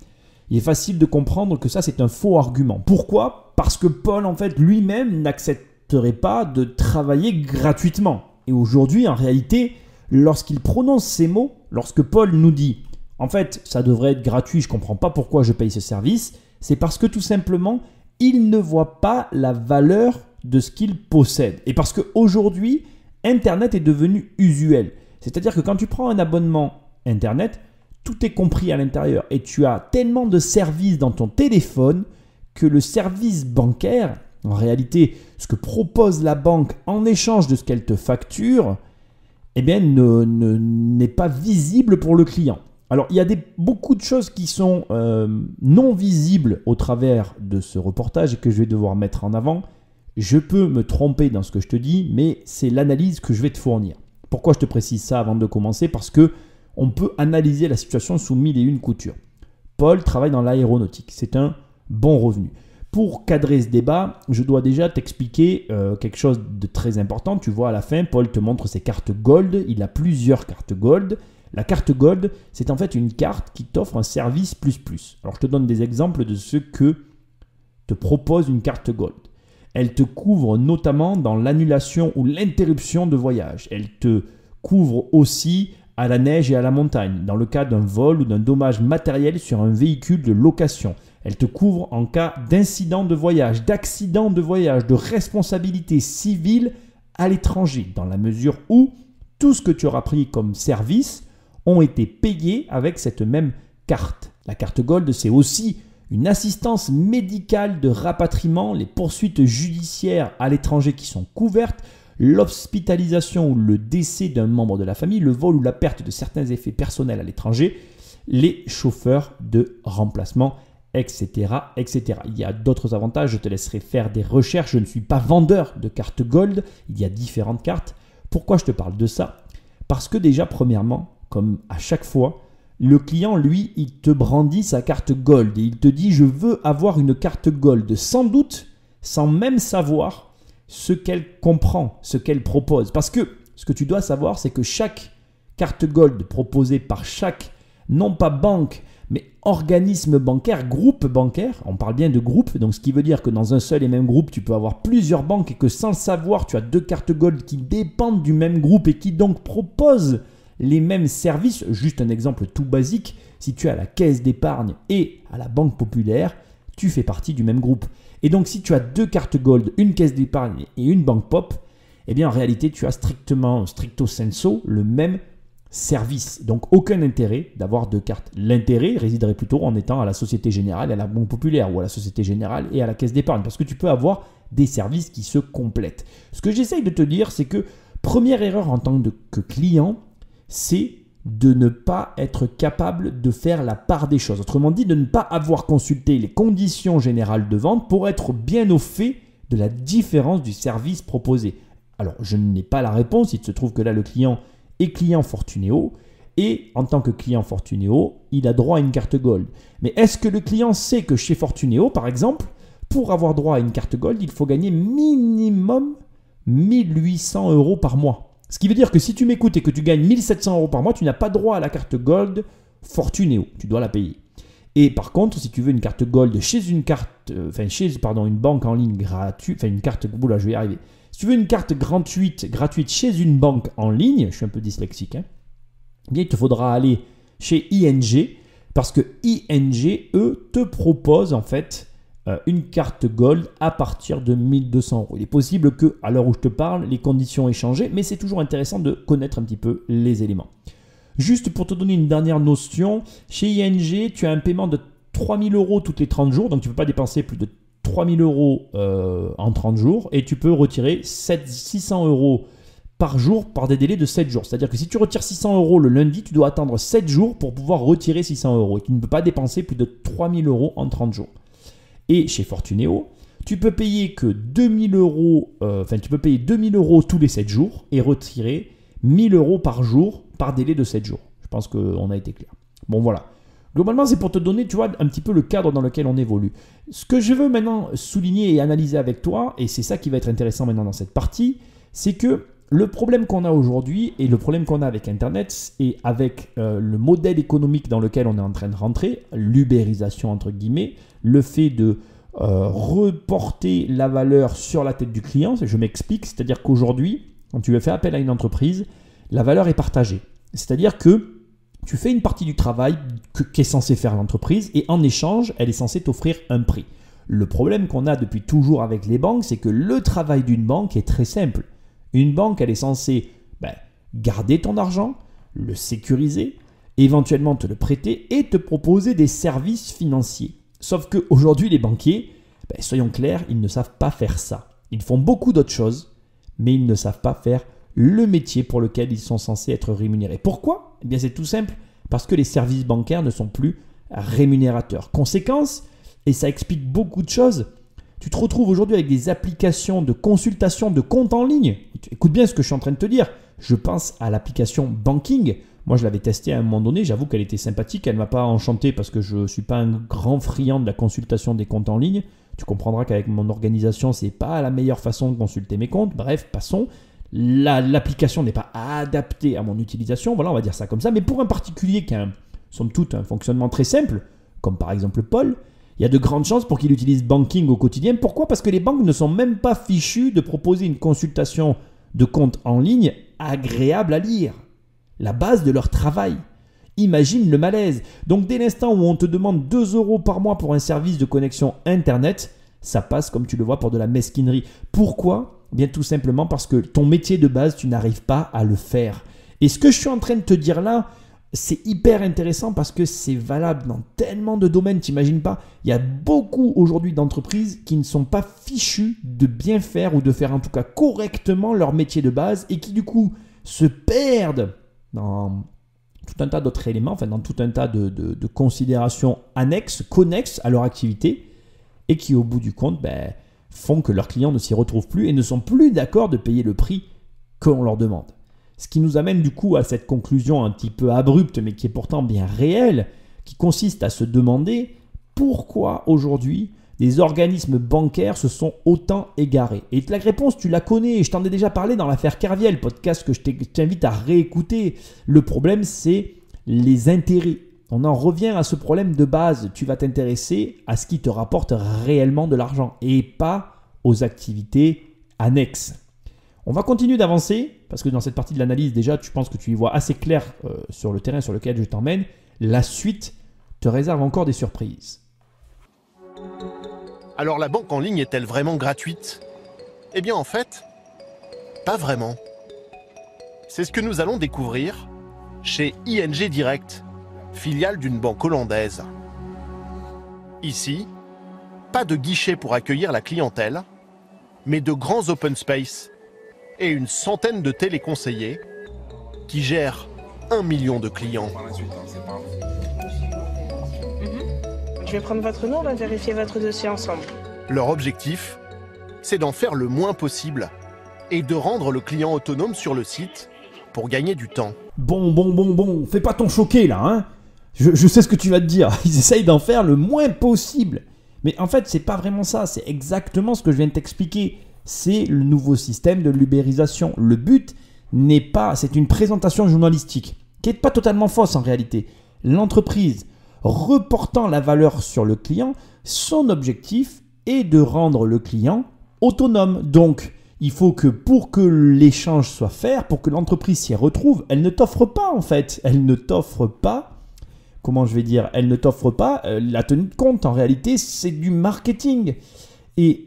Il est facile de comprendre que ça, c'est un faux argument. Pourquoi ? Parce que Paul, en fait, lui-même n'accepterait pas de travailler gratuitement. Et aujourd'hui, en réalité, lorsqu'il prononce ces mots, lorsque Paul nous dit « En fait, ça devrait être gratuit, je ne comprends pas pourquoi je paye ce service », c'est parce que tout simplement, il ne voit pas la valeur de ce qu'il possède. Et parce qu'aujourd'hui, Internet est devenu usuel. C'est-à-dire que quand tu prends un abonnement Internet, tout est compris à l'intérieur et tu as tellement de services dans ton téléphone que le service bancaire, en réalité, ce que propose la banque en échange de ce qu'elle te facture, eh bien, n'est pas visible pour le client. Alors, il y a beaucoup de choses qui sont non visibles au travers de ce reportage et que je vais devoir mettre en avant. Je peux me tromper dans ce que je te dis, mais c'est l'analyse que je vais te fournir. Pourquoi je te précise ça avant de commencer ? Parce que on peut analyser la situation sous 1001 coutures. Paul travaille dans l'aéronautique. C'est un bon revenu. Pour cadrer ce débat, je dois déjà t'expliquer quelque chose de très important. Tu vois, à la fin, Paul te montre ses cartes Gold. Il a plusieurs cartes Gold. La carte Gold, c'est en fait une carte qui t'offre un service plus. Alors, je te donne des exemples de ce que te propose une carte Gold. Elle te couvre notamment dans l'annulation ou l'interruption de voyage. Elle te couvre aussi à la neige et à la montagne, dans le cas d'un vol ou d'un dommage matériel sur un véhicule de location. Elle te couvre en cas d'incident de voyage, d'accident de voyage, de responsabilité civile à l'étranger, dans la mesure où tout ce que tu auras pris comme service ont été payés avec cette même carte. La carte Gold, c'est aussi une assistance médicale de rapatriement, les poursuites judiciaires à l'étranger qui sont couvertes, l'hospitalisation ou le décès d'un membre de la famille, le vol ou la perte de certains effets personnels à l'étranger, les chauffeurs de remplacement, etc., etc. Il y a d'autres avantages, je te laisserai faire des recherches, je ne suis pas vendeur de cartes Gold, il y a différentes cartes. Pourquoi je te parle de ça ? Parce que déjà, premièrement, comme à chaque fois, le client, lui, il te brandit sa carte Gold et il te dit « je veux avoir une carte Gold », sans doute, sans même savoir ce qu'elle comprend, ce qu'elle propose. Parce que ce que tu dois savoir, c'est que chaque carte Gold proposée par chaque, non pas banque, mais organisme bancaire, groupe bancaire, on parle bien de groupe, donc ce qui veut dire que dans un seul et même groupe, tu peux avoir plusieurs banques et que sans le savoir, tu as deux cartes Gold qui dépendent du même groupe et qui donc proposent les mêmes services. Juste un exemple tout basique, si tu es à la caisse d'épargne et à la banque populaire, tu fais partie du même groupe. Et donc, si tu as deux cartes Gold, une caisse d'épargne et une banque pop, eh bien, en réalité, tu as stricto sensu, le même service. Donc, aucun intérêt d'avoir deux cartes. L'intérêt résiderait plutôt en étant à la Société Générale et à la Banque Populaire ou à la Société Générale et à la caisse d'épargne parce que tu peux avoir des services qui se complètent. Ce que j'essaye de te dire, c'est que première erreur en tant que client, c'est de ne pas être capable de faire la part des choses. Autrement dit, de ne pas avoir consulté les conditions générales de vente pour être bien au fait de la différence du service proposé. Alors, je n'ai pas la réponse. Il se trouve que là, le client est client Fortunéo et en tant que client Fortunéo, il a droit à une carte Gold. Mais est-ce que le client sait que chez Fortunéo, par exemple, pour avoir droit à une carte Gold, il faut gagner minimum 1800 € par mois ? Ce qui veut dire que si tu m'écoutes et que tu gagnes 1700 € par mois, tu n'as pas droit à la carte Gold Fortunéo. Tu dois la payer. Et par contre, si tu veux une carte Gold chez une banque en ligne gratuite, une carte, je vais y arriver. Si tu veux une carte gratuite chez une banque en ligne, je suis un peu dyslexique, hein, bien, il te faudra aller chez ING parce que ING, eux, te proposent en fait une carte Gold à partir de 1 200 €. Il est possible que, à l'heure où je te parle, les conditions aient changé, mais c'est toujours intéressant de connaître un petit peu les éléments. Juste pour te donner une dernière notion, chez ING, tu as un paiement de 3 000 € toutes les 30 jours, donc tu ne peux pas dépenser plus de 3 000 € en 30 jours et tu peux retirer 600 € par jour par des délais de 7 jours. C'est-à-dire que si tu retires 600 € le lundi, tu dois attendre 7 jours pour pouvoir retirer 600 € et tu ne peux pas dépenser plus de 3 000 € en 30 jours. Et chez Fortunéo, tu peux payer que 2 000 €, tu peux payer 2 000 € tous les 7 jours et retirer 1 000 € par jour par délai de 7 jours. Je pense qu'on a été clair. Bon, voilà. Globalement, c'est pour te donner, tu vois, un petit peu le cadre dans lequel on évolue. Ce que je veux maintenant souligner et analyser avec toi, et c'est ça qui va être intéressant maintenant dans cette partie, c'est que le problème qu'on a aujourd'hui et le problème qu'on a avec Internet et avec le modèle économique dans lequel on est en train de rentrer, l'ubérisation entre guillemets, le fait de reporter la valeur sur la tête du client, je m'explique, c'est-à-dire qu'aujourd'hui, quand tu veux faire appel à une entreprise, la valeur est partagée. C'est-à-dire que tu fais une partie du travail qu'est censée faire l'entreprise et en échange, elle est censée t'offrir un prix. Le problème qu'on a depuis toujours avec les banques, c'est que le travail d'une banque est très simple. Une banque, elle est censée garder ton argent, le sécuriser, éventuellement te le prêter et te proposer des services financiers. Sauf qu'aujourd'hui, les banquiers, soyons clairs, ils ne savent pas faire ça. Ils font beaucoup d'autres choses, mais ils ne savent pas faire le métier pour lequel ils sont censés être rémunérés. Pourquoi ? Eh bien, c'est tout simple, parce que les services bancaires ne sont plus rémunérateurs. Conséquence, et ça explique beaucoup de choses, tu te retrouves aujourd'hui avec des applications de consultation de compte en ligne. Écoute bien ce que je suis en train de te dire. Je pense à l'application Banking. Moi, je l'avais testée à un moment donné. J'avoue qu'elle était sympathique. Elle ne m'a pas enchanté parce que je ne suis pas un grand friand de la consultation des comptes en ligne. Tu comprendras qu'avec mon organisation, ce n'est pas la meilleure façon de consulter mes comptes. Bref, passons. L'application n'est pas adaptée à mon utilisation. Voilà, on va dire ça comme ça. Mais pour un particulier qui a, somme toute, un fonctionnement très simple, comme par exemple Paul, il y a de grandes chances pour qu'il utilise Banking au quotidien. Pourquoi ? Parce que les banques ne sont même pas fichues de proposer une consultation de compte en ligne agréable à lire. La base de leur travail. Imagine le malaise. Donc dès l'instant où on te demande 2 € par mois pour un service de connexion Internet, ça passe, comme tu le vois, pour de la mesquinerie. Pourquoi ? Bien tout simplement parce que ton métier de base, tu n'arrives pas à le faire. Et ce que je suis en train de te dire là, c'est hyper intéressant parce que c'est valable dans tellement de domaines, t'imagines pas. Il y a beaucoup aujourd'hui d'entreprises qui ne sont pas fichues de bien faire ou de faire en tout cas correctement leur métier de base et qui du coup se perdent dans tout un tas d'autres éléments, enfin dans tout un tas de considérations annexes, connexes à leur activité et qui au bout du compte font que leurs clients ne s'y retrouvent plus et ne sont plus d'accord de payer le prix qu'on leur demande. Ce qui nous amène du coup à cette conclusion un petit peu abrupte, mais qui est pourtant bien réelle, qui consiste à se demander pourquoi aujourd'hui les organismes bancaires se sont autant égarés. Et la réponse, tu la connais, je t'en ai déjà parlé dans l'affaire Kerviel, podcast que je t'invite à réécouter. Le problème, c'est les intérêts. On en revient à ce problème de base. Tu vas t'intéresser à ce qui te rapporte réellement de l'argent et pas aux activités annexes. On va continuer d'avancer parce que dans cette partie de l'analyse, déjà, tu penses que tu y vois assez clair sur le terrain sur lequel je t'emmène. La suite te réserve encore des surprises. Alors la banque en ligne est-elle vraiment gratuite ? Eh bien en fait, pas vraiment. C'est ce que nous allons découvrir chez ING Direct, filiale d'une banque hollandaise. Ici, pas de guichet pour accueillir la clientèle, mais de grands open space et une centaine de téléconseillers qui gèrent 1 million de clients. Je vais prendre votre nom, on va vérifier votre dossier ensemble. Leur objectif, c'est d'en faire le moins possible et de rendre le client autonome sur le site pour gagner du temps. Bon, fais pas ton choqué là, hein. Je sais ce que tu vas te dire, ils essayent d'en faire le moins possible. Mais en fait, c'est pas vraiment ça, c'est exactement ce que je viens de t'expliquer. C'est le nouveau système de l'ubérisation. Le but n'est pas, c'est une présentation journalistique qui n'est pas totalement fausse en réalité. L'entreprise reportant la valeur sur le client, son objectif est de rendre le client autonome. Donc, Il faut que pour que l'échange soit fait, pour que l'entreprise s'y retrouve, elle ne t'offre pas en fait. Elle ne t'offre pas, comment je vais dire, elle ne t'offre pas la tenue de compte. En réalité, c'est du marketing. Et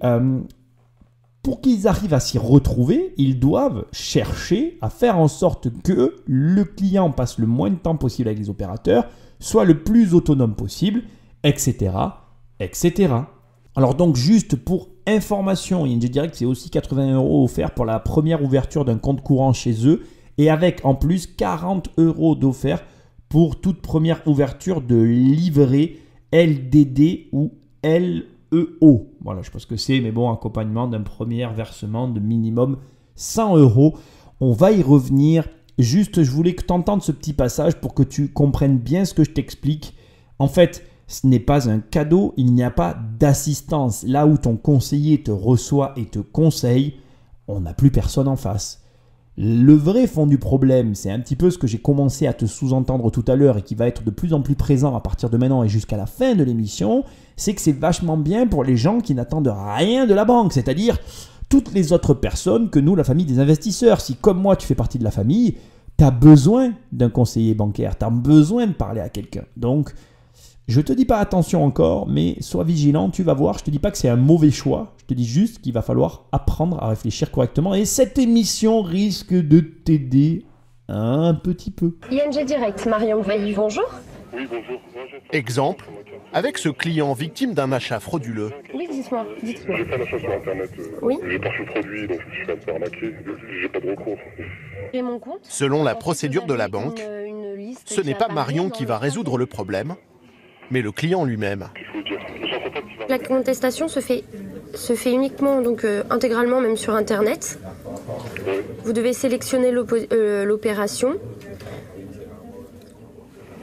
pour qu'ils arrivent à s'y retrouver, ils doivent chercher à faire en sorte que le client passe le moins de temps possible avec les opérateurs, soit le plus autonome possible, etc. etc. Alors donc juste pour information, ING Direct c'est aussi 80 € offerts pour la première ouverture d'un compte courant chez eux et avec en plus 40 € d'offert pour toute première ouverture de livret LDD ou LEO. Voilà, je sais pas ce que c'est, mais bon, accompagnement d'un premier versement de minimum 100 €. On va y revenir. Juste, je voulais que tu entendes ce petit passage pour que tu comprennes bien ce que je t'explique. En fait, ce n'est pas un cadeau, il n'y a pas d'assistance. Là où ton conseiller te reçoit et te conseille, on n'a plus personne en face. Le vrai fond du problème, c'est un petit peu ce que j'ai commencé à te sous-entendre tout à l'heure et qui va être de plus en plus présent à partir de maintenant et jusqu'à la fin de l'émission, c'est que c'est vachement bien pour les gens qui n'attendent rien de la banque, c'est-à-dire toutes les autres personnes que nous, la famille des investisseurs. Si comme moi, tu fais partie de la famille, tu as besoin d'un conseiller bancaire, tu as besoin de parler à quelqu'un. Donc, je te dis pas attention encore, mais sois vigilant, tu vas voir. Je te dis pas que c'est un mauvais choix, je te dis juste qu'il va falloir apprendre à réfléchir correctement et cette émission risque de t'aider un petit peu. ING Direct, Marion Veilly, bonjour. Oui, bonjour. Exemple, avec ce client victime d'un achat frauduleux. Oui, dites-moi. J'ai fait un achat sur Internet. Oui. J'ai pas reçu le produit, donc je me suis fait un peu arnaquer. J'ai pas de recours. J'ai mon compte. Selon la procédure de la banque, ce n'est pas Marion qui va résoudre le problème, mais le client lui-même. La contestation se fait uniquement, donc intégralement même sur Internet. Vous devez sélectionner l'opération.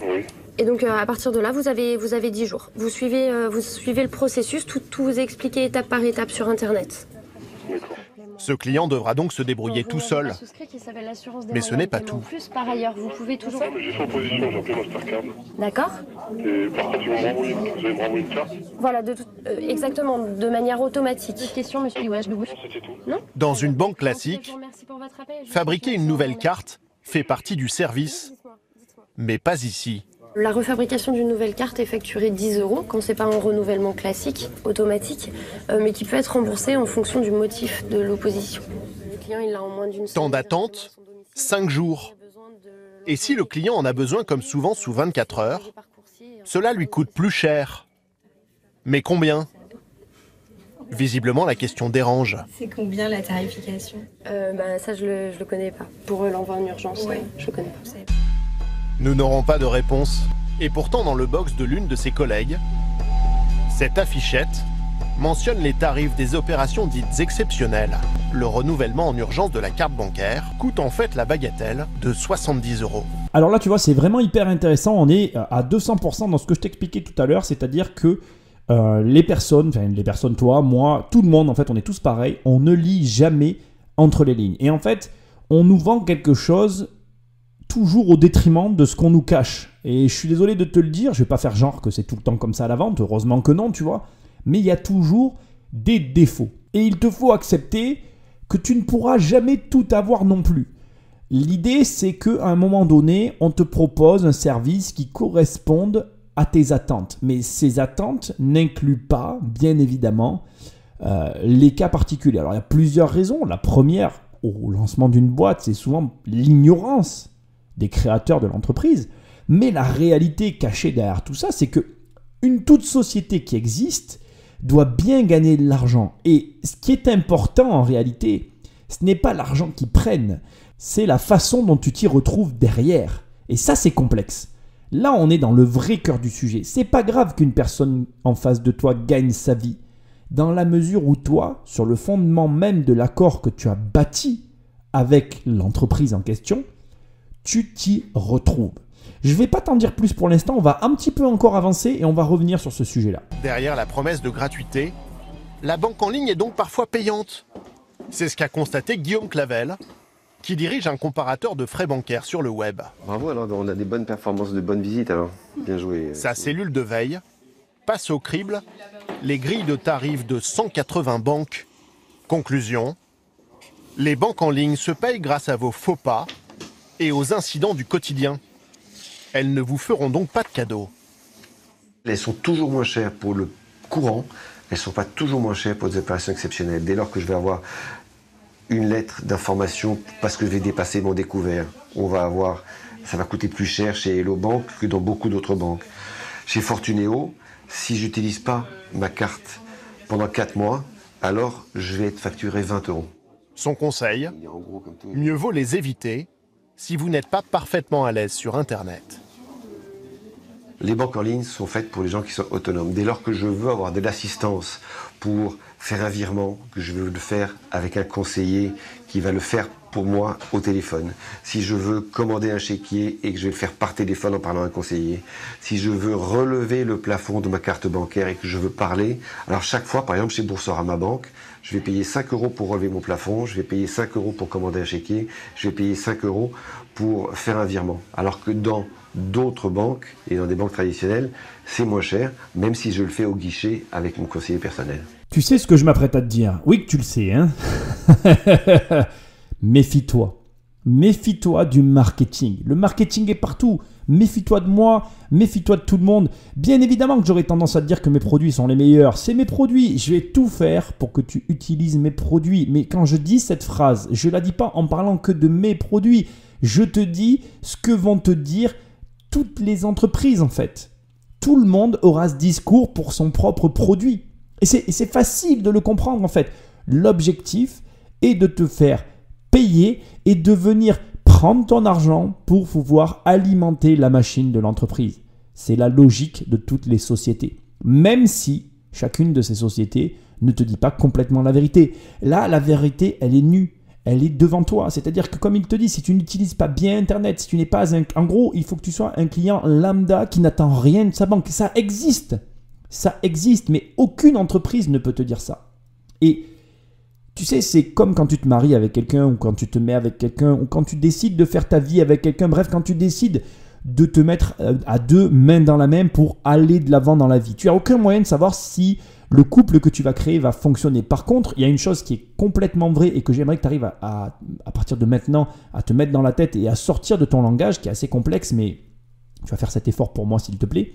Oui. Et donc à partir de là, vous avez 10 jours. Vous suivez le processus, tout vous est expliqué étape par étape sur Internet. Ce client devra donc se débrouiller tout seul. Mais ce n'est pas tout. En plus, par ailleurs, vous pouvez toujours... J'ai fait opposition, j'ai appelé Mastercard. D'accord. Et par contre, vous allez me renvoyer une carte. Voilà, exactement, de manière automatique. Question, monsieur Iwash, C'était tout. Non. Dans une banque classique, fabriquer une nouvelle carte fait partie du service, mais pas ici. La refabrication d'une nouvelle carte est facturée 10 € quand c'est pas un renouvellement classique, automatique, mais qui peut être remboursé en fonction du motif de l'opposition. Le client, il a en moins d'une semaine. Temps d'attente, 5 jours. Et si le client en a besoin comme souvent sous 24 heures, cela lui coûte plus cher. Mais combien ? Visiblement, la question dérange. C'est combien la tarification ? Ça, je le connais pas. Pour l'envoi en urgence, je le connais pas. Nous n'aurons pas de réponse. Et pourtant, dans le box de l'une de ses collègues, cette affichette mentionne les tarifs des opérations dites exceptionnelles. Le renouvellement en urgence de la carte bancaire coûte en fait la bagatelle de 70 €. Alors là, tu vois, c'est vraiment hyper intéressant. On est à 200% dans ce que je t'expliquais tout à l'heure, c'est-à-dire que les personnes, toi, moi, tout le monde, en fait, on est tous pareils. On ne lit jamais entre les lignes. Et en fait, on nous vend quelque chose toujours au détriment de ce qu'on nous cache. Et je suis désolé de te le dire, je vais pas faire genre que c'est tout le temps comme ça à la vente, heureusement que non, tu vois. Mais il y a toujours des défauts. Et il te faut accepter que tu ne pourras jamais tout avoir non plus. L'idée, c'est qu'à un moment donné, on te propose un service qui corresponde à tes attentes. Mais ces attentes n'incluent pas, bien évidemment, les cas particuliers. Alors, il y a plusieurs raisons. La première, au lancement d'une boîte, c'est souvent l'ignorance des créateurs de l'entreprise. Mais la réalité cachée derrière tout ça, c'est que une toute société qui existe doit bien gagner de l'argent. Et ce qui est important en réalité, ce n'est pas l'argent qu'ils prennent, c'est la façon dont tu t'y retrouves derrière. Et ça, c'est complexe. Là, on est dans le vrai cœur du sujet. C'est pas grave qu'une personne en face de toi gagne sa vie, dans la mesure où toi, sur le fondement même de l'accord que tu as bâti avec l'entreprise en question, tu t'y retrouves. Je ne vais pas t'en dire plus pour l'instant, on va un petit peu encore avancer et on va revenir sur ce sujet-là. Derrière la promesse de gratuité, la banque en ligne est donc parfois payante. C'est ce qu'a constaté Guillaume Clavel, qui dirige un comparateur de frais bancaires sur le web. Bravo, alors on a des bonnes performances, de bonnes visites alors. Bien joué. Sa cellule de veille passe au crible les grilles de tarifs de 180 banques. Conclusion, Les banques en ligne se payent grâce à vos faux pas et aux incidents du quotidien. Elles ne vous feront donc pas de cadeaux. Elles sont toujours moins chères pour le courant, elles ne sont pas toujours moins chères pour des opérations exceptionnelles. Dès lors que je vais avoir une lettre d'information parce que je vais dépasser mon découvert, ça va coûter plus cher chez Hello Bank que dans beaucoup d'autres banques. Chez Fortuneo, si je n'utilise pas ma carte pendant 4 mois, alors je vais être facturé 20 €. Son conseil, mieux vaut les éviter si vous n'êtes pas parfaitement à l'aise sur Internet. Les banques en ligne sont faites pour les gens qui sont autonomes. Dès lors que je veux avoir de l'assistance pour faire un virement, que je veux le faire avec un conseiller qui va le faire pour moi au téléphone. Si je veux commander un chéquier et que je vais le faire par téléphone en parlant à un conseiller. Si je veux relever le plafond de ma carte bancaire et que je veux parler, alors chaque fois, par exemple chez Boursorama Banque, je vais payer 5 € pour relever mon plafond, je vais payer 5 € pour commander un chéquier, je vais payer 5 € pour faire un virement. Alors que dans d'autres banques et dans des banques traditionnelles, c'est moins cher, même si je le fais au guichet avec mon conseiller personnel. Tu sais ce que je m'apprête à te dire? Oui que tu le sais, hein. Méfie-toi. Méfie-toi du marketing. Le marketing est partout. Méfie-toi de moi, méfie-toi de tout le monde. Bien évidemment que j'aurais tendance à te dire que mes produits sont les meilleurs. C'est mes produits. Je vais tout faire pour que tu utilises mes produits. Mais quand je dis cette phrase, je ne la dis pas en parlant que de mes produits. Je te dis ce que vont te dire toutes les entreprises en fait. Tout le monde aura ce discours pour son propre produit. Et c'est facile de le comprendre en fait. L'objectif est de te faire payer et de venir prendre ton argent pour pouvoir alimenter la machine de l'entreprise. C'est la logique de toutes les sociétés. Même si chacune de ces sociétés ne te dit pas complètement la vérité. Là, la vérité, elle est nue. Elle est devant toi. C'est-à-dire que comme il te dit, si tu n'utilises pas bien Internet, si tu n'es pas en gros, il faut que tu sois un client lambda qui n'attend rien de sa banque. Ça existe. Ça existe, mais aucune entreprise ne peut te dire ça. Et tu sais, c'est comme quand tu te maries avec quelqu'un ou quand tu te mets avec quelqu'un ou quand tu décides de faire ta vie avec quelqu'un. Bref, quand tu décides de te mettre à deux mains dans la main pour aller de l'avant dans la vie. Tu n'as aucun moyen de savoir si le couple que tu vas créer va fonctionner. Par contre, il y a une chose qui est complètement vraie et que j'aimerais que tu arrives à partir de maintenant à te mettre dans la tête et à sortir de ton langage qui est assez complexe, mais tu vas faire cet effort pour moi s'il te plaît.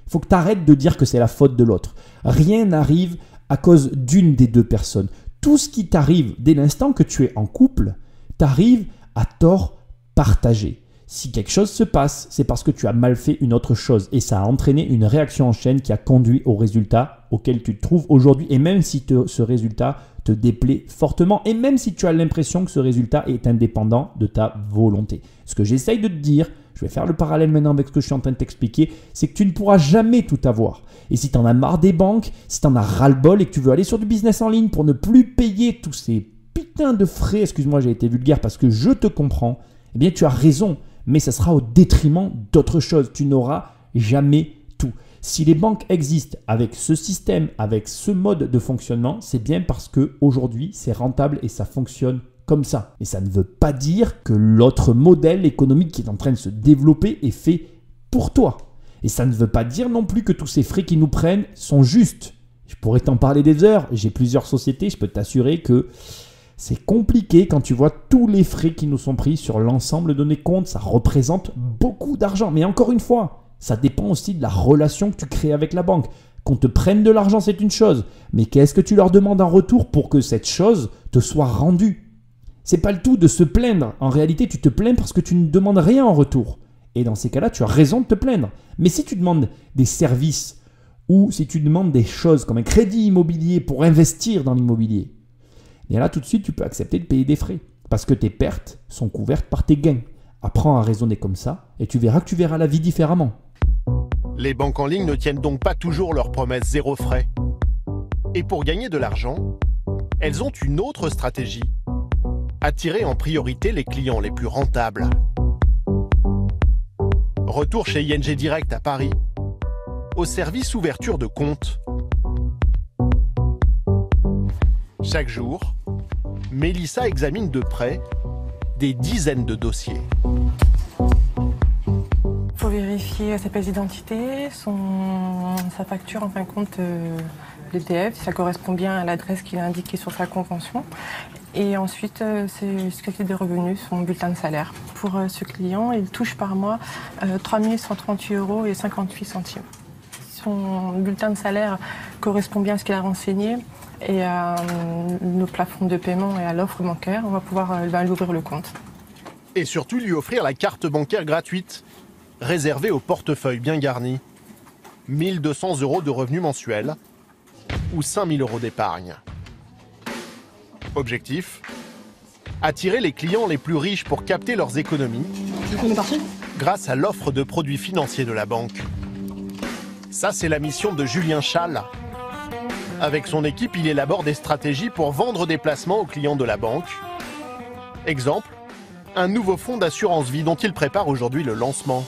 Il faut que tu arrêtes de dire que c'est la faute de l'autre. Rien n'arrive à cause d'une des deux personnes. Tout ce qui t'arrive dès l'instant que tu es en couple, t'arrive à tort partagé. Si quelque chose se passe, c'est parce que tu as mal fait une autre chose et ça a entraîné une réaction en chaîne qui a conduit au résultat auquel tu te trouves aujourd'hui. Et même si ce résultat te déplaît fortement et même si tu as l'impression que ce résultat est indépendant de ta volonté. Ce que j'essaye de te dire, je vais faire le parallèle maintenant avec ce que je suis en train de t'expliquer, c'est que tu ne pourras jamais tout avoir. Et si tu en as marre des banques, si tu en as ras-le-bol et que tu veux aller sur du business en ligne pour ne plus payer tous ces putains de frais, excuse-moi j'ai été vulgaire parce que je te comprends, eh bien tu as raison. Mais ça sera au détriment d'autres choses. Tu n'auras jamais tout. Si les banques existent avec ce système, avec ce mode de fonctionnement, c'est bien parce qu'aujourd'hui, c'est rentable et ça fonctionne comme ça. Et ça ne veut pas dire que l'autre modèle économique qui est en train de se développer est fait pour toi. Et ça ne veut pas dire non plus que tous ces frais qu'ils nous prennent sont justes. Je pourrais t'en parler des heures. J'ai plusieurs sociétés, je peux t'assurer que c'est compliqué quand tu vois tous les frais qui nous sont pris sur l'ensemble de nos comptes. Ça représente beaucoup d'argent. Mais encore une fois, ça dépend aussi de la relation que tu crées avec la banque. Qu'on te prenne de l'argent, c'est une chose. Mais qu'est-ce que tu leur demandes en retour pour que cette chose te soit rendue? C'est pas le tout de se plaindre. En réalité, tu te plains parce que tu ne demandes rien en retour. Et dans ces cas-là, tu as raison de te plaindre. Mais si tu demandes des services ou si tu demandes des choses comme un crédit immobilier pour investir dans l'immobilier, et là, tout de suite, tu peux accepter de payer des frais parce que tes pertes sont couvertes par tes gains. Apprends à raisonner comme ça et tu verras que tu verras la vie différemment. Les banques en ligne ne tiennent donc pas toujours leurs promesses zéro frais. Et pour gagner de l'argent, elles ont une autre stratégie. Attirer en priorité les clients les plus rentables. Retour chez ING Direct à Paris. Au service ouverture de compte. Chaque jour, Mélissa examine de près des dizaines de dossiers. Il faut vérifier sa pièce d'identité, sa facture en fin de compte, l'ETF, si ça correspond bien à l'adresse qu'il a indiquée sur sa convention. Et ensuite, c'est ce qui est des revenus, son bulletin de salaire. Pour ce client, il touche par mois 3 138,58 €. Son bulletin de salaire correspond bien à ce qu'il a renseigné et à nos plafonds de paiement et à l'offre bancaire. On va pouvoir lui ouvrir le compte. Et surtout lui offrir la carte bancaire gratuite, réservée au portefeuille bien garni. 1 200 € de revenus mensuels ou 5 000 € d'épargne. Objectif : attirer les clients les plus riches pour capter leurs économies grâce à l'offre de produits financiers de la banque. Ça, c'est la mission de Julien Schall. Avec son équipe, il élabore des stratégies pour vendre des placements aux clients de la banque. Exemple, un nouveau fonds d'assurance vie dont il prépare aujourd'hui le lancement.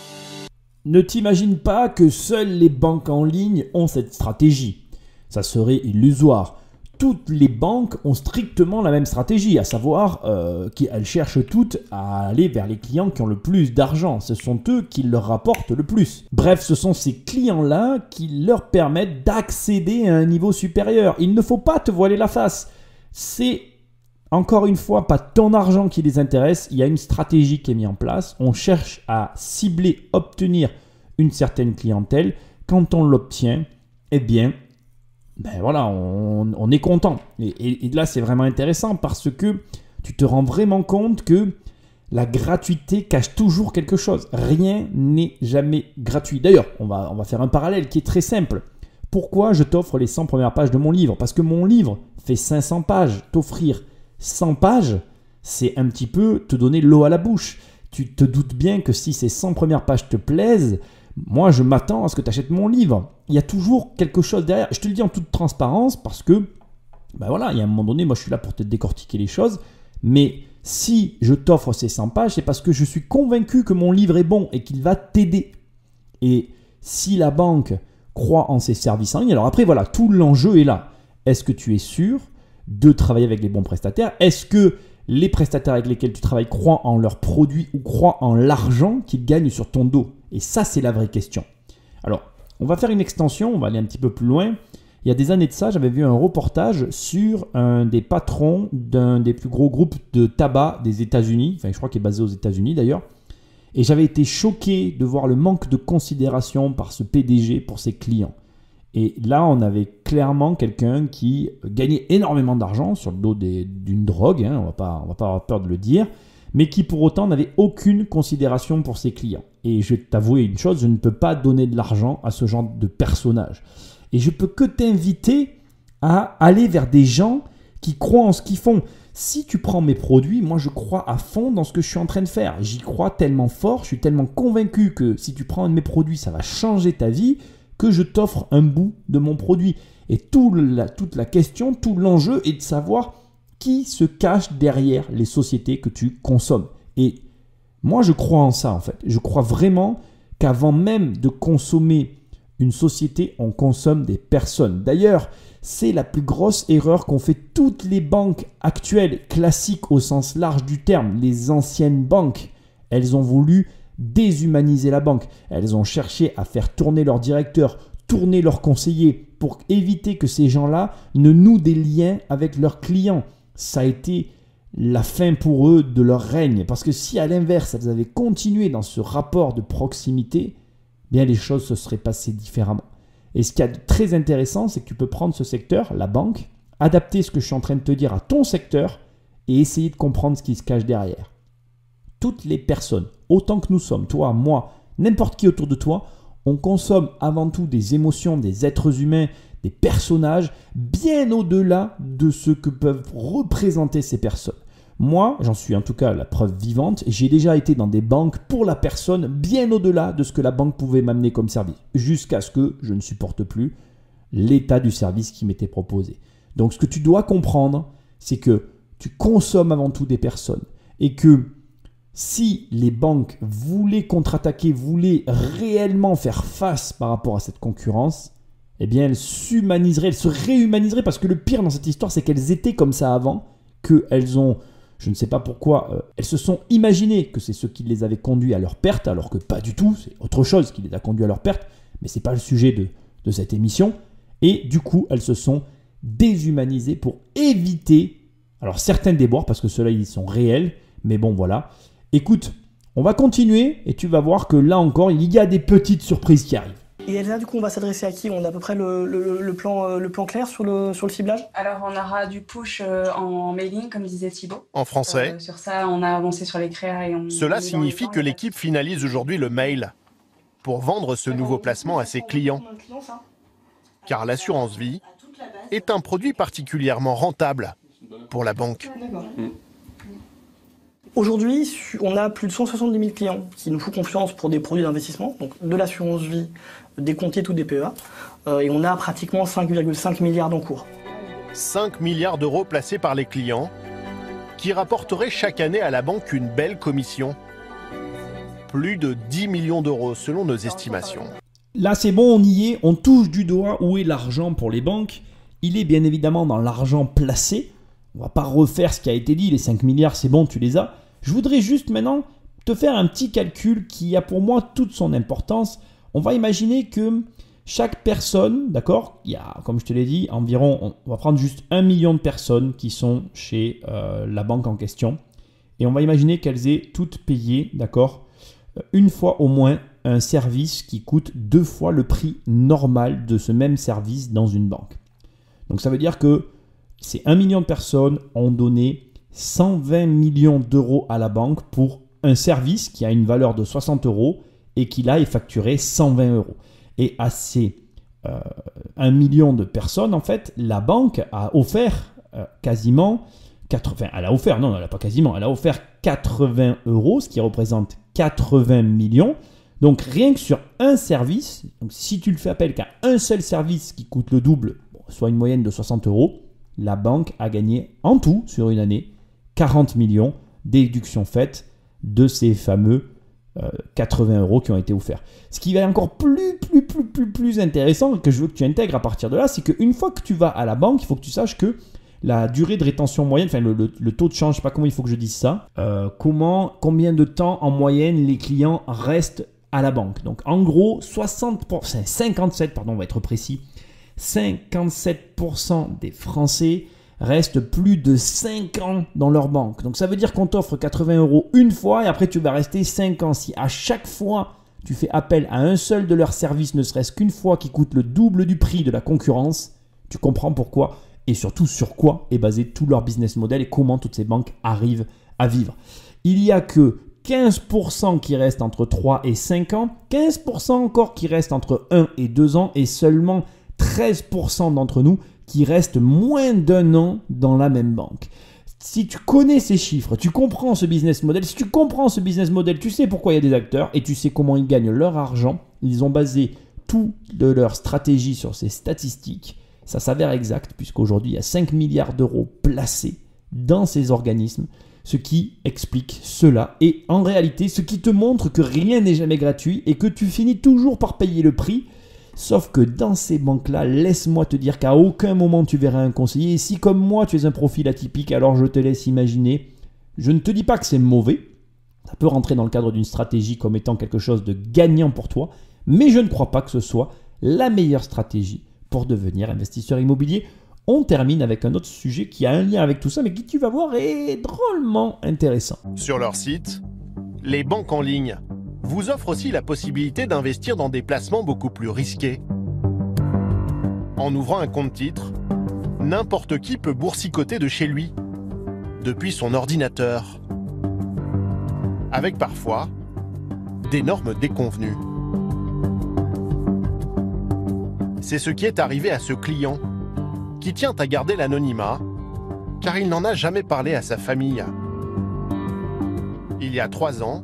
Ne t'imagine pas que seules les banques en ligne ont cette stratégie. Ça serait illusoire. Toutes les banques ont strictement la même stratégie, à savoir qu'elles cherchent toutes à aller vers les clients qui ont le plus d'argent. Ce sont eux qui leur rapportent le plus. Bref, ce sont ces clients-là qui leur permettent d'accéder à un niveau supérieur. Il ne faut pas te voiler la face. C'est, encore une fois, pas ton argent qui les intéresse. Il y a une stratégie qui est mise en place. On cherche à cibler, obtenir une certaine clientèle. Quand on l'obtient, eh bien, voilà, on est content. Et là, c'est vraiment intéressant parce que tu te rends vraiment compte que la gratuité cache toujours quelque chose. Rien n'est jamais gratuit. D'ailleurs, on va faire un parallèle qui est très simple. Pourquoi je t'offre les 100 premières pages de mon livre? Parce que mon livre fait 500 pages. T'offrir 100 pages, c'est un petit peu te donner l'eau à la bouche. Tu te doutes bien que si ces 100 premières pages te plaisent, moi, je m'attends à ce que tu achètes mon livre. Il y a toujours quelque chose derrière. Je te le dis en toute transparence parce que, voilà, il y a un moment donné, moi, je suis là pour te décortiquer les choses. Mais si je t'offre ces 100 pages, c'est parce que je suis convaincu que mon livre est bon et qu'il va t'aider. Et si la banque croit en ses services en ligne, alors après, voilà, tout l'enjeu est là. Est-ce que tu es sûr de travailler avec les bons prestataires? Est-ce que les prestataires avec lesquels tu travailles croient en leurs produits ou croient en l'argent qu'ils gagnent sur ton dos? Et ça, c'est la vraie question. Alors, on va faire une extension, on va aller un petit peu plus loin. Il y a des années de ça, j'avais vu un reportage sur un des patrons d'un des plus gros groupes de tabac des États-Unis, enfin, je crois qu'il est basé aux États-Unis d'ailleurs. Et j'avais été choqué de voir le manque de considération par ce PDG pour ses clients. Et là, on avait clairement quelqu'un qui gagnait énormément d'argent sur le dos d'une drogue, on va pas avoir peur de le dire, mais qui pour autant n'avait aucune considération pour ses clients. Et je vais t'avouer une chose, je ne peux pas donner de l'argent à ce genre de personnage. Et je peux que t'inviter à aller vers des gens qui croient en ce qu'ils font. Si tu prends mes produits, moi je crois à fond dans ce que je suis en train de faire. J'y crois tellement fort, je suis tellement convaincu que si tu prends un de mes produits, ça va changer ta vie, que je t'offre un bout de mon produit. Et toute la question, tout l'enjeu est de savoir qui se cache derrière les sociétés que tu consommes. Et moi, je crois en ça, en fait. Je crois vraiment qu'avant même de consommer une société, on consomme des personnes. D'ailleurs, c'est la plus grosse erreur qu'ont fait toutes les banques actuelles, classiques au sens large du terme, les anciennes banques. Elles ont voulu déshumaniser la banque. Elles ont cherché à faire tourner leurs directeurs, tourner leurs conseillers pour éviter que ces gens-là ne nouent des liens avec leurs clients. Ça a été la fin pour eux de leur règne. Parce que si à l'inverse, elles avaient continué dans ce rapport de proximité, bien les choses se seraient passées différemment. Et ce qu'il y a de très intéressant, c'est que tu peux prendre ce secteur, la banque, adapter ce que je suis en train de te dire à ton secteur et essayer de comprendre ce qui se cache derrière. Toutes les personnes, autant que nous sommes, toi, moi, n'importe qui autour de toi, on consomme avant tout des émotions, des êtres humains, des personnages, bien au-delà de ce que peuvent représenter ces personnes. Moi, j'en suis en tout cas la preuve vivante, j'ai déjà été dans des banques pour la personne bien au-delà de ce que la banque pouvait m'amener comme service, jusqu'à ce que je ne supporte plus l'état du service qui m'était proposé. Donc ce que tu dois comprendre, c'est que tu consommes avant tout des personnes et que si les banques voulaient contre-attaquer, voulaient réellement faire face par rapport à cette concurrence, eh bien elles s'humaniseraient, elles se réhumaniseraient, parce que le pire dans cette histoire, c'est qu'elles étaient comme ça avant, qu'elles ont, je ne sais pas pourquoi, elles se sont imaginées que c'est ce qui les avait conduits à leur perte, alors que pas du tout, c'est autre chose qui les a conduits à leur perte, mais ce n'est pas le sujet de cette émission. Et du coup, elles se sont déshumanisées pour éviter Alors certains débordent parce que ceux-là, ils sont réels, mais bon, voilà. Écoute, on va continuer et tu vas voir que là encore, il y a des petites surprises qui arrivent. Et Elsa, du coup, on va s'adresser à qui? On a à peu près le plan clair sur le ciblage? Alors, on aura du push en mailing, comme disait Thibaut. En français. Sur ça, on a avancé sur les créas et on... Cela signifie que l'équipe finalise aujourd'hui le mail pour vendre ce nouveau placement à ses clients. Car l'assurance vie est un produit particulièrement rentable pour la banque. Aujourd'hui, on a plus de 170 000 clients qui nous font confiance pour des produits d'investissement, donc de l'assurance vie, des comptes ou des PEA, et on a pratiquement 5,5 milliards d'encours. 5 milliards d'euros placés par les clients, qui rapporteraient chaque année à la banque une belle commission. Plus de 10 millions d'euros selon nos estimations. Là, c'est bon, on y est, on touche du doigt où est l'argent pour les banques. Il est bien évidemment dans l'argent placé. On va pas refaire ce qui a été dit, les 5 milliards, c'est bon, tu les as. Je voudrais juste maintenant te faire un petit calcul qui a pour moi toute son importance. On va imaginer que chaque personne, d'accord, il y a, comme je te l'ai dit, environ, on va prendre juste 1 million de personnes qui sont chez la banque en question. Et on va imaginer qu'elles aient toutes payé, d'accord, une fois au moins un service qui coûte 2 fois le prix normal de ce même service dans une banque. Donc ça veut dire que ces 1 million de personnes ont donné 120 millions d'euros à la banque pour un service qui a une valeur de 60 euros et qui là est facturé 120 euros. Et à ces 1 million de personnes, en fait, la banque a offert quasiment 80, elle a offert, non, elle n'a pas quasiment, elle a offert 80 euros, ce qui représente 80 millions. Donc rien que sur un service, donc si tu le fais appel qu'à un seul service qui coûte le double, soit une moyenne de 60 euros, la banque a gagné en tout sur une année 40 millions, déduction faite de ces fameux 80 euros qui ont été offerts. Ce qui va être encore plus intéressant et que je veux que tu intègres à partir de là, c'est qu'une fois que tu vas à la banque, il faut que tu saches que la durée de rétention moyenne, enfin le taux de change, je ne sais pas comment il faut que je dise ça, combien de temps en moyenne les clients restent à la banque. Donc en gros, 57, pardon, on va être précis, 57% des Français restent plus de 5 ans dans leur banque. Donc ça veut dire qu'on t'offre 80 euros une fois et après tu vas rester 5 ans. Si à chaque fois tu fais appel à un seul de leurs services, ne serait-ce qu'une fois, qui coûte le double du prix de la concurrence, tu comprends pourquoi et surtout sur quoi est basé tout leur business model et comment toutes ces banques arrivent à vivre. Il n'y a que 15% qui restent entre 3 et 5 ans, 15% encore qui restent entre 1 et 2 ans et seulement 13% d'entre nous qui restent moins d'1 an dans la même banque. Si tu connais ces chiffres, tu comprends ce business model. Si tu comprends ce business model, tu sais pourquoi il y a des acteurs et tu sais comment ils gagnent leur argent. Ils ont basé toute leur stratégie sur ces statistiques. Ça s'avère exact puisqu'aujourd'hui, il y a 5 milliards d'euros placés dans ces organismes, ce qui explique cela. Et en réalité, ce qui te montre que rien n'est jamais gratuit et que tu finis toujours par payer le prix. Sauf que dans ces banques-là, laisse-moi te dire qu'à aucun moment tu verras un conseiller. Et si comme moi tu es un profil atypique, alors je te laisse imaginer. Je ne te dis pas que c'est mauvais. Ça peut rentrer dans le cadre d'une stratégie comme étant quelque chose de gagnant pour toi. Mais je ne crois pas que ce soit la meilleure stratégie pour devenir investisseur immobilier. On termine avec un autre sujet qui a un lien avec tout ça, mais qui tu vas voir est drôlement intéressant. Sur leur site, les banques en ligne vous offre aussi la possibilité d'investir dans des placements beaucoup plus risqués. En ouvrant un compte titre, n'importe qui peut boursicoter de chez lui, depuis son ordinateur, avec parfois d'énormes déconvenues. C'est ce qui est arrivé à ce client, qui tient à garder l'anonymat, car il n'en a jamais parlé à sa famille. Il y a 3 ans,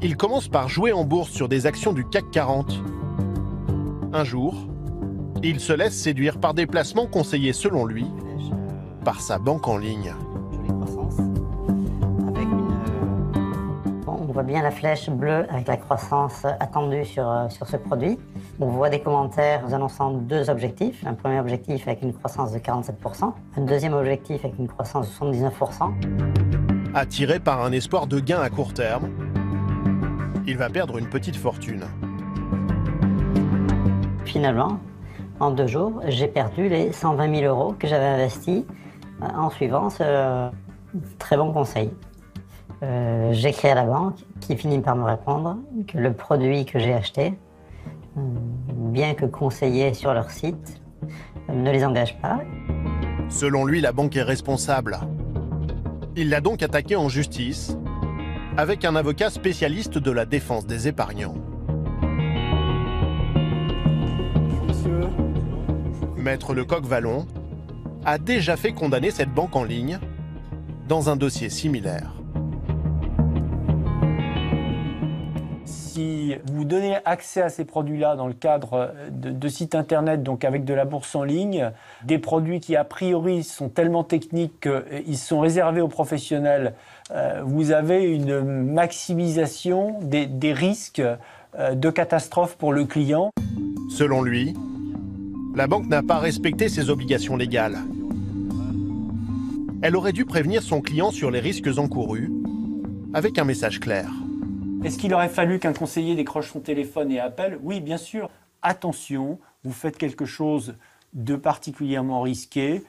il commence par jouer en bourse sur des actions du CAC 40. Un jour, il se laisse séduire par des placements conseillés selon lui par sa banque en ligne. On voit bien la flèche bleue avec la croissance attendue sur ce produit. On voit des commentaires nous annonçant 2 objectifs. Un premier objectif avec une croissance de 47%, un deuxième objectif avec une croissance de 79%. Attiré par un espoir de gain à court terme, il va perdre une petite fortune. Finalement, en 2 jours, j'ai perdu les 120 000 euros que j'avais investis en suivant ce très bon conseil. J'écris à la banque qui finit par me répondre que le produit que j'ai acheté, bien que conseillé sur leur site, ne les engage pas. Selon lui, la banque est responsable. Il l'a donc attaqué en justice avec un avocat spécialiste de la défense des épargnants. Maître Lecoq-Vallon a déjà fait condamner cette banque en ligne dans un dossier similaire. Si vous donnez accès à ces produits-là dans le cadre de sites internet, donc avec de la bourse en ligne, des produits qui a priori sont tellement techniques qu'ils sont réservés aux professionnels, vous avez une maximisation des risques de catastrophe pour le client. Selon lui, la banque n'a pas respecté ses obligations légales. Elle aurait dû prévenir son client sur les risques encourus avec un message clair. Est-ce qu'il aurait fallu qu'un conseiller décroche son téléphone et appelle? Oui, bien sûr. Attention, vous faites quelque chose de particulièrement risqué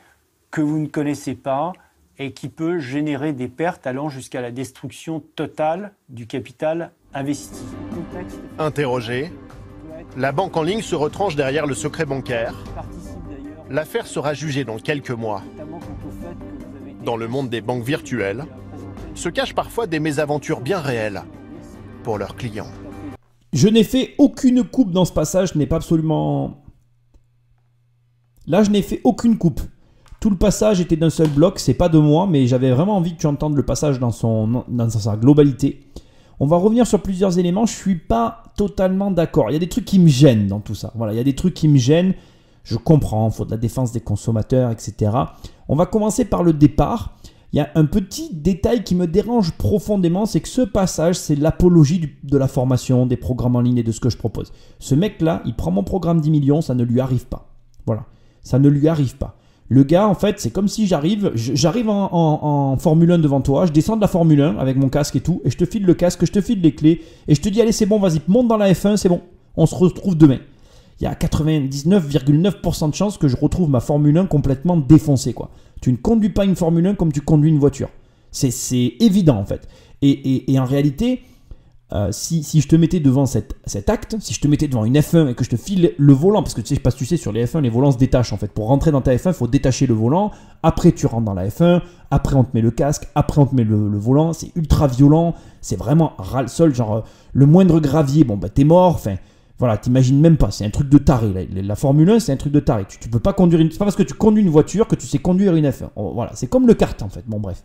que vous ne connaissez pas et qui peut générer des pertes allant jusqu'à la destruction totale du capital investi. Interrogé, la banque en ligne se retranche derrière le secret bancaire. L'affaire sera jugée dans quelques mois. Dans le monde des banques virtuelles, se cachent parfois des mésaventures bien réelles pour leurs clients. Je n'ai fait aucune coupe dans ce passage, je n'ai pas absolument... Là, je n'ai fait aucune coupe. Tout le passage était d'un seul bloc, c'est pas de moi, mais j'avais vraiment envie que tu entendes le passage dans sa globalité. On va revenir sur plusieurs éléments, je suis pas totalement d'accord. Il y a des trucs qui me gênent dans tout ça. Voilà, il y a des trucs qui me gênent. Je comprends, il faut de la défense des consommateurs, etc. On va commencer par le départ. Il y a un petit détail qui me dérange profondément, c'est que ce passage, c'est l'apologie de la formation, des programmes en ligne et de ce que je propose. Ce mec-là, il prend mon programme 10 millions, ça ne lui arrive pas. Voilà, ça ne lui arrive pas. Le gars, en fait, c'est comme si j'arrive en Formule 1 devant toi, je descends de la Formule 1 avec mon casque et tout, et je te file le casque, je te file les clés, et je te dis, allez, c'est bon, vas-y, monte dans la F1, c'est bon, on se retrouve demain. Il y a 99,9% de chances que je retrouve ma Formule 1 complètement défoncée, quoi. Tu ne conduis pas une Formule 1 comme tu conduis une voiture. C'est évident, en fait. Et en réalité, si je te mettais devant cet acte, si je te mettais devant une F1 et que je te file le volant, parce que tu sais pas si tu sais, sur les F1, les volants se détachent, en fait. Pour rentrer dans ta F1, il faut détacher le volant. Après, tu rentres dans la F1. Après, on te met le casque. Après, on te met le volant. C'est ultra violent. C'est vraiment ras-le-sol. Genre, le moindre gravier, bon, bah, t'es mort. Enfin... Voilà, t'imagines même pas, c'est un truc de taré. La Formule 1, c'est un truc de taré. Tu peux pas conduire c'est pas parce que tu conduis une voiture que tu sais conduire une F1. Voilà, c'est comme le kart en fait. Bon, bref.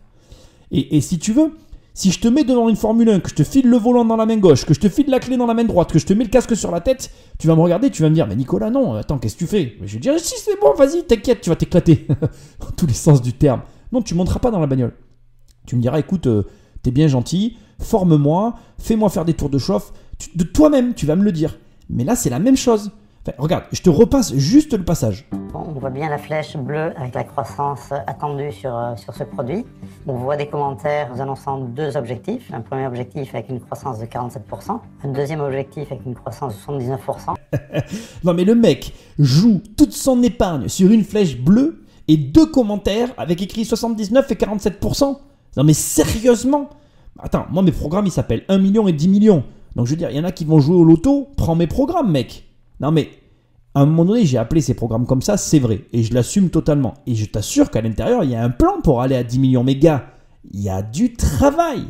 Et si tu veux, si je te mets devant une Formule 1, que je te file le volant dans la main gauche, que je te file la clé dans la main droite, que je te mets le casque sur la tête, tu vas me regarder, tu vas me dire, mais Nicolas, non, attends, qu'est-ce que tu fais? Je vais dire, si c'est bon, vas-y, t'inquiète, tu vas t'éclater. Dans tous les sens du terme. Non, tu monteras pas dans la bagnole. Tu me diras, écoute, t'es bien gentil, forme-moi, fais-moi faire des tours de chauffe. De toi-même, tu vas me le dire. Mais là, c'est la même chose. Enfin, regarde, je te repasse juste le passage. On voit bien la flèche bleue avec la croissance attendue sur ce produit. On voit des commentaires nous annonçant deux objectifs. Un premier objectif avec une croissance de 47%. Un deuxième objectif avec une croissance de 79%. Non mais le mec joue toute son épargne sur une flèche bleue et deux commentaires avec écrit 79 et 47%. Non mais sérieusement? Attends, moi mes programmes ils s'appellent 1 million et 10 millions. Donc je veux dire, il y en a qui vont jouer au loto, prends mes programmes mec. Non mais, à un moment donné, j'ai appelé ces programmes comme ça, c'est vrai. Et je l'assume totalement. Et je t'assure qu'à l'intérieur, il y a un plan pour aller à 10 millions. Mais gars, il y a du travail.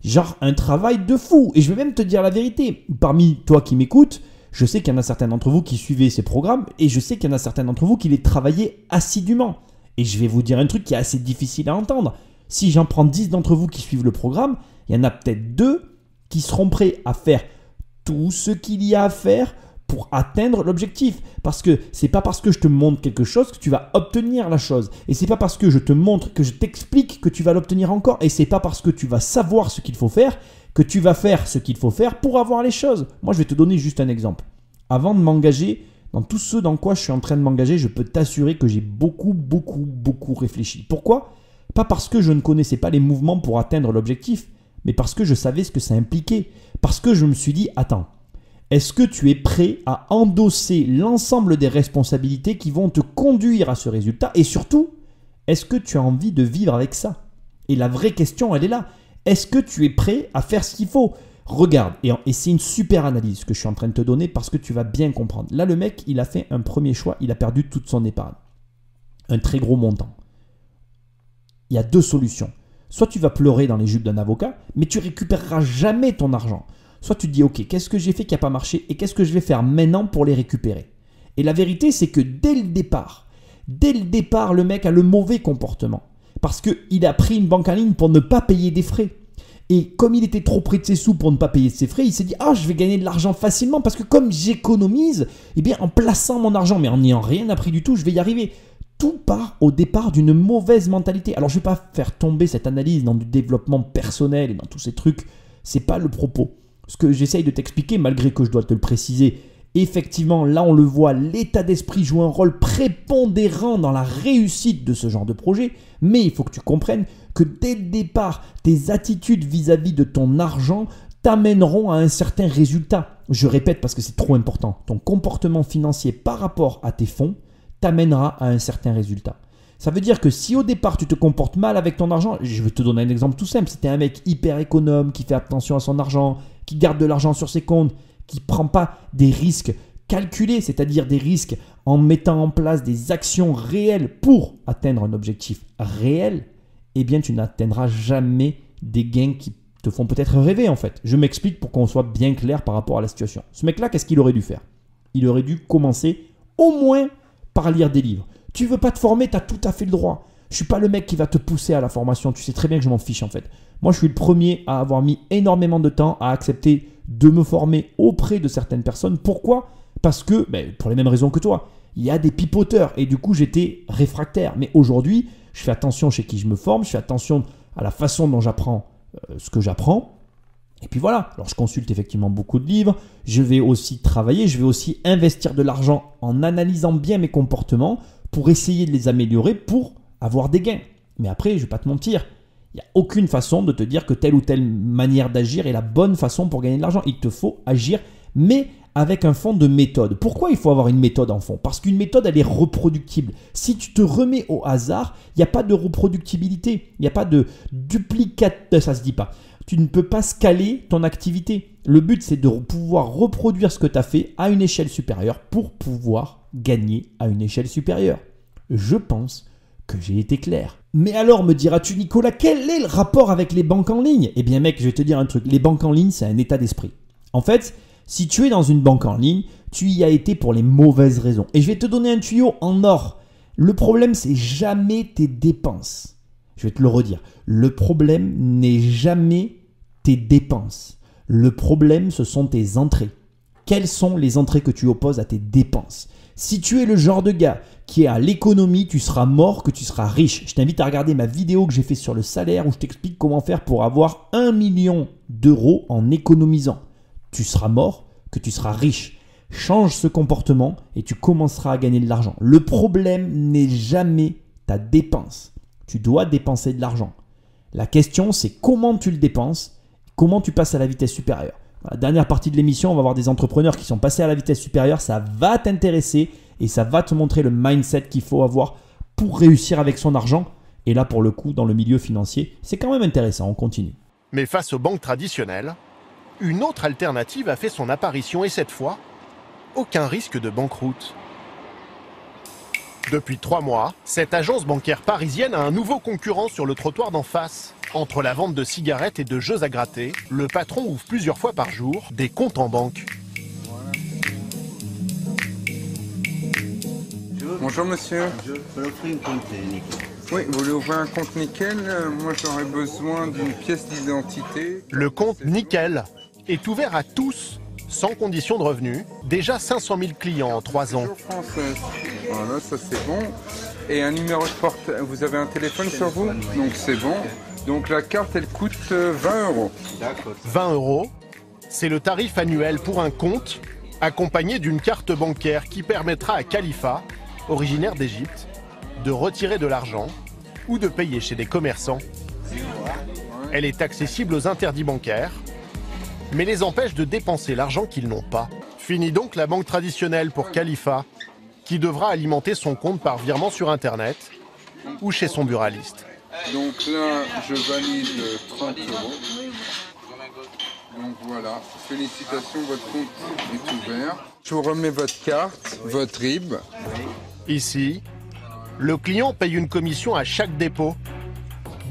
Genre un travail de fou. Et je vais même te dire la vérité. Parmi toi qui m'écoutes, je sais qu'il y en a certains d'entre vous qui suivaient ces programmes. Et je sais qu'il y en a certains d'entre vous qui les travaillaient assidûment. Et je vais vous dire un truc qui est assez difficile à entendre. Si j'en prends 10 d'entre vous qui suivent le programme, il y en a peut-être 2 qui seront prêts à faire tout ce qu'il y a à faire pour atteindre l'objectif. Parce que c'est pas parce que je te montre quelque chose que tu vas obtenir la chose. Et c'est pas parce que je te montre, que je t'explique que tu vas l'obtenir encore. Et c'est pas parce que tu vas savoir ce qu'il faut faire que tu vas faire ce qu'il faut faire pour avoir les choses. Moi, je vais te donner juste un exemple. Avant de m'engager dans tout ce dans quoi je suis en train de m'engager, je peux t'assurer que j'ai beaucoup réfléchi. Pourquoi ? Pas parce que je ne connaissais pas les mouvements pour atteindre l'objectif, mais parce que je savais ce que ça impliquait. Parce que je me suis dit, attends, est-ce que tu es prêt à endosser l'ensemble des responsabilités qui vont te conduire à ce résultat? Et surtout, Est-ce que tu as envie de vivre avec ça? Et la vraie question, elle est là. Est-ce que tu es prêt à faire ce qu'il faut? Regarde, et c'est une super analyse que je suis en train de te donner parce que tu vas bien comprendre. Là, le mec, il a fait un premier choix, il a perdu toute son épargne. Un très gros montant. Il y a deux solutions. Soit tu vas pleurer dans les jupes d'un avocat, mais tu récupéreras jamais ton argent. Soit tu te dis, ok, qu'est-ce que j'ai fait qui n'a pas marché et qu'est-ce que je vais faire maintenant pour les récupérer? Et la vérité, c'est que dès le départ, le mec a le mauvais comportement. Parce qu'il a pris une banque en ligne pour ne pas payer des frais. Et comme il était trop près de ses sous pour ne pas payer ses frais, il s'est dit « Ah, je vais gagner de l'argent facilement parce que comme j'économise, eh bien en plaçant mon argent, mais en n'ayant rien appris du tout, je vais y arriver. » Tout part au départ d'une mauvaise mentalité. Alors je ne vais pas faire tomber cette analyse dans du développement personnel et dans tous ces trucs. Ce n'est pas le propos. Ce que j'essaye de t'expliquer, malgré que je dois te le préciser, effectivement, là on le voit, l'état d'esprit joue un rôle prépondérant dans la réussite de ce genre de projet. Mais il faut que tu comprennes que dès le départ, tes attitudes vis-à-vis de ton argent t'amèneront à un certain résultat. Je répète parce que c'est trop important. Ton comportement financier par rapport à tes fonds t'amènera à un certain résultat. Ça veut dire que si au départ tu te comportes mal avec ton argent, je vais te donner un exemple tout simple, si tu es un mec hyper économe, qui fait attention à son argent, qui garde de l'argent sur ses comptes, qui ne prend pas des risques calculés, c'est-à-dire des risques en mettant en place des actions réelles pour atteindre un objectif réel, eh bien tu n'atteindras jamais des gains qui te font peut-être rêver en fait. Je m'explique pour qu'on soit bien clair par rapport à la situation. Ce mec-là, qu'est-ce qu'il aurait dû faire? Il aurait dû commencer au moins par lire des livres. Tu veux pas te former, tu as tout à fait le droit. Je suis pas le mec qui va te pousser à la formation. Tu sais très bien que je m'en fiche en fait. Moi, je suis le premier à avoir mis énormément de temps à accepter de me former auprès de certaines personnes. Pourquoi? Parce que, pour les mêmes raisons que toi, il y a des pipoteurs et du coup, j'étais réfractaire. Mais aujourd'hui, je fais attention chez qui je me forme, je fais attention à la façon dont j'apprends ce que j'apprends. Et puis voilà, alors je consulte effectivement beaucoup de livres, je vais aussi travailler, je vais aussi investir de l'argent en analysant bien mes comportements pour essayer de les améliorer pour avoir des gains. Mais après, je ne vais pas te mentir, il n'y a aucune façon de te dire que telle ou telle manière d'agir est la bonne façon pour gagner de l'argent. Il te faut agir, mais avec un fond de méthode. Pourquoi il faut avoir une méthode en fond? Parce qu'une méthode, elle est reproductible. Si tu te remets au hasard, il n'y a pas de reproductibilité, il n'y a pas de duplicate, ça se dit pas. Tu ne peux pas scaler ton activité. Le but, c'est de pouvoir reproduire ce que tu as fait à une échelle supérieure pour pouvoir gagner à une échelle supérieure. Je pense que j'ai été clair. Mais alors, me diras-tu, Nicolas, quel est le rapport avec les banques en ligne? Eh bien, mec, je vais te dire un truc. Les banques en ligne, c'est un état d'esprit. En fait, si tu es dans une banque en ligne, tu y as été pour les mauvaises raisons. Et je vais te donner un tuyau en or. Le problème, c'est jamais tes dépenses. Je vais te le redire. Le problème n'est jamais tes dépenses. Le problème, ce sont tes entrées. Quelles sont les entrées que tu opposes à tes dépenses? Si tu es le genre de gars qui est à l'économie, tu seras mort, que tu seras riche. Je t'invite à regarder ma vidéo que j'ai fait sur le salaire où je t'explique comment faire pour avoir 1 million d'euros en économisant. Tu seras mort, que tu seras riche. Change ce comportement et tu commenceras à gagner de l'argent. Le problème n'est jamais ta dépense. Tu dois dépenser de l'argent. La question, c'est comment tu le dépenses, comment tu passes à la vitesse supérieure. Dans la dernière partie de l'émission, on va voir des entrepreneurs qui sont passés à la vitesse supérieure. Ça va t'intéresser et ça va te montrer le mindset qu'il faut avoir pour réussir avec son argent. Et là, pour le coup, dans le milieu financier, c'est quand même intéressant. On continue. Mais face aux banques traditionnelles, une autre alternative a fait son apparition et cette fois, aucun risque de banqueroute. Depuis 3 mois, cette agence bancaire parisienne a un nouveau concurrent sur le trottoir d'en face. Entre la vente de cigarettes et de jeux à gratter, le patron ouvre plusieurs fois par jour des comptes en banque. Bonjour monsieur. Je peux ouvrir un compte nickel. Oui, vous voulez ouvrir un compte nickel? Moi j'aurais besoin d'une pièce d'identité. Le compte nickel est ouvert à tous, sans condition de revenu. Déjà 500 000 clients en 3 ans. Française. Voilà, ça c'est bon. Et un numéro de portable. Vous avez un téléphone sur vous? Donc c'est bon. Donc la carte elle coûte 20 euros. 20 euros, c'est le tarif annuel pour un compte accompagné d'une carte bancaire qui permettra à Khalifa, originaire d'Égypte, de retirer de l'argent ou de payer chez des commerçants. Elle est accessible aux interdits bancaires, mais les empêche de dépenser l'argent qu'ils n'ont pas. Fini donc la banque traditionnelle pour Khalifa, qui devra alimenter son compte par virement sur Internet ou chez son buraliste. Donc là, je valide 30 €. Donc voilà, félicitations, votre compte est ouvert. Je vous remets votre carte, votre RIB. Ici, le client paye une commission à chaque dépôt,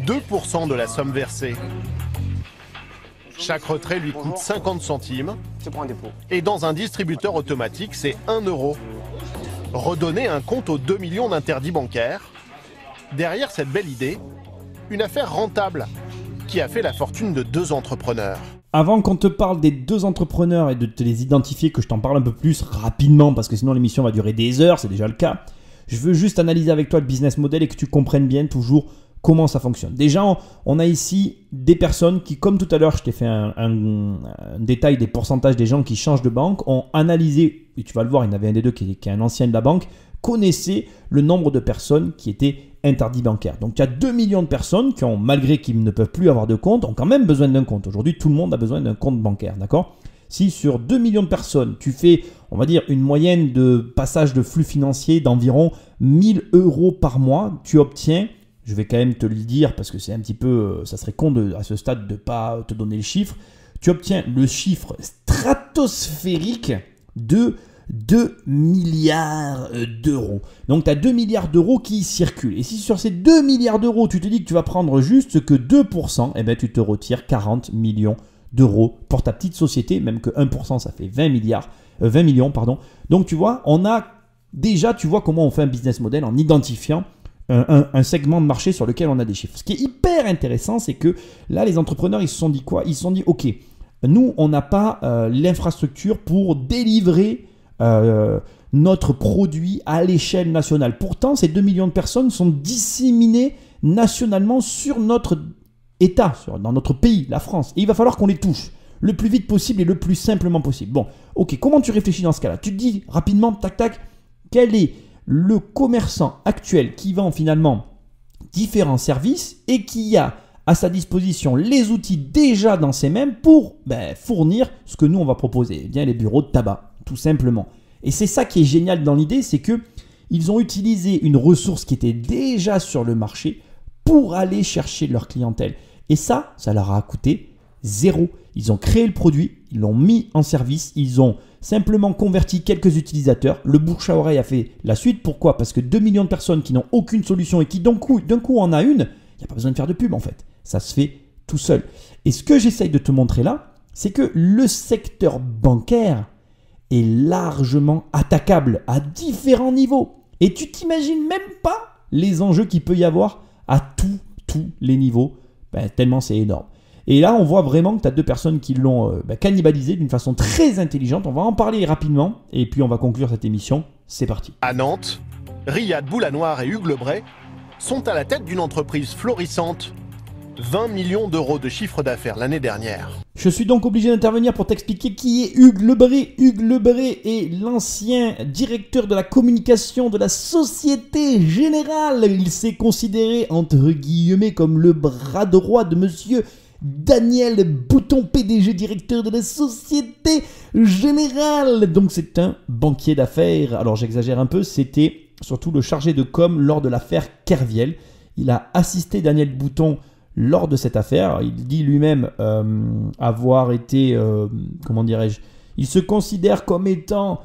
2% de la somme versée. Chaque retrait lui coûte 50 centimes. Et dans un distributeur automatique, c'est 1 €. Redonner un compte aux 2 millions d'interdits bancaires. Derrière cette belle idée, une affaire rentable qui a fait la fortune de 2 entrepreneurs. Avant qu'on te parle des 2 entrepreneurs et de te les identifier, que je t'en parle un peu plus rapidement, parce que sinon l'émission va durer des heures, c'est déjà le cas, je veux juste analyser avec toi le business model et que tu comprennes bien toujours comment ça fonctionne. Déjà, on a ici des personnes qui, comme tout à l'heure, je t'ai fait un détail des pourcentages des gens qui changent de banque, ont analysé, et tu vas le voir, il y en avait un des deux qui est un ancien de la banque, connaissait le nombre de personnes qui étaient interdits bancaires. Donc, il y a 2 millions de personnes qui ont, malgré qu'ils ne peuvent plus avoir de compte, ont quand même besoin d'un compte. Aujourd'hui, tout le monde a besoin d'un compte bancaire, d'accord ? Si sur 2 millions de personnes, tu fais, on va dire, une moyenne de passage de flux financier d'environ 1 000 € par mois, tu obtiens, je vais quand même te le dire parce que c'est un petit peu, ça serait con à ce stade de ne pas te donner le chiffre, tu obtiens le chiffre stratosphérique de 2 milliards d'euros. Donc, tu as 2 milliards d'euros qui circulent. Et si sur ces 2 milliards d'euros, tu te dis que tu vas prendre juste que 2%, eh bien, tu te retires 40 millions d'euros pour ta petite société, même que 1%, ça fait 20 millions. Donc, tu vois, on a déjà, tu vois comment on fait un business model en identifiant un segment de marché sur lequel on a des chiffres. Ce qui est hyper intéressant, c'est que là, les entrepreneurs, ils se sont dit quoi ? Ils se sont dit, ok, nous, on n'a pas l'infrastructure pour délivrer notre produit à l'échelle nationale. Pourtant, ces 2 millions de personnes sont disséminées nationalement sur notre État, dans notre pays, la France. Et il va falloir qu'on les touche le plus vite possible et le plus simplement possible. Bon, ok, comment tu réfléchis dans ce cas-là ? Tu te dis rapidement, tac, tac, quel est le commerçant actuel qui vend finalement différents services et qui a à sa disposition les outils déjà dans ses mains pour fournir ce que nous on va proposer, bien les bureaux de tabac, tout simplement. Et c'est ça qui est génial dans l'idée, c'est que ils ont utilisé une ressource qui était déjà sur le marché pour aller chercher leur clientèle. Et ça leur a coûté 0. Ils ont créé le produit, ils l'ont mis en service, ils ont simplement converti quelques utilisateurs. Le bouche à oreille a fait la suite. Pourquoi ? Parce que 2 millions de personnes qui n'ont aucune solution et qui d'un coup en a une, il n'y a pas besoin de faire de pub en fait. Ça se fait tout seul. Et ce que j'essaye de te montrer là, c'est que le secteur bancaire est largement attaquable à différents niveaux. Et tu t'imagines même pas les enjeux qu'il peut y avoir à tous les niveaux, tellement c'est énorme. Et là, on voit vraiment que tu as 2 personnes qui l'ont cannibalisé d'une façon très intelligente. On va en parler rapidement et puis on va conclure cette émission. C'est parti. À Nantes, Riyad Boulanoir et Hugues Lebray sont à la tête d'une entreprise florissante. 20 millions d'euros de chiffre d'affaires l'année dernière. Je suis donc obligé d'intervenir pour t'expliquer qui est Hugues Lebray. Hugues Lebray est l'ancien directeur de la communication de la Société Générale. Il s'est considéré, entre guillemets, comme le bras droit de monsieur Daniel Bouton, PDG directeur de la Société Générale. Donc c'est un banquier d'affaires. Alors j'exagère un peu, c'était surtout le chargé de com lors de l'affaire Kerviel. Il a assisté Daniel Bouton lors de cette affaire. Il dit lui-même avoir été, il se considère comme étant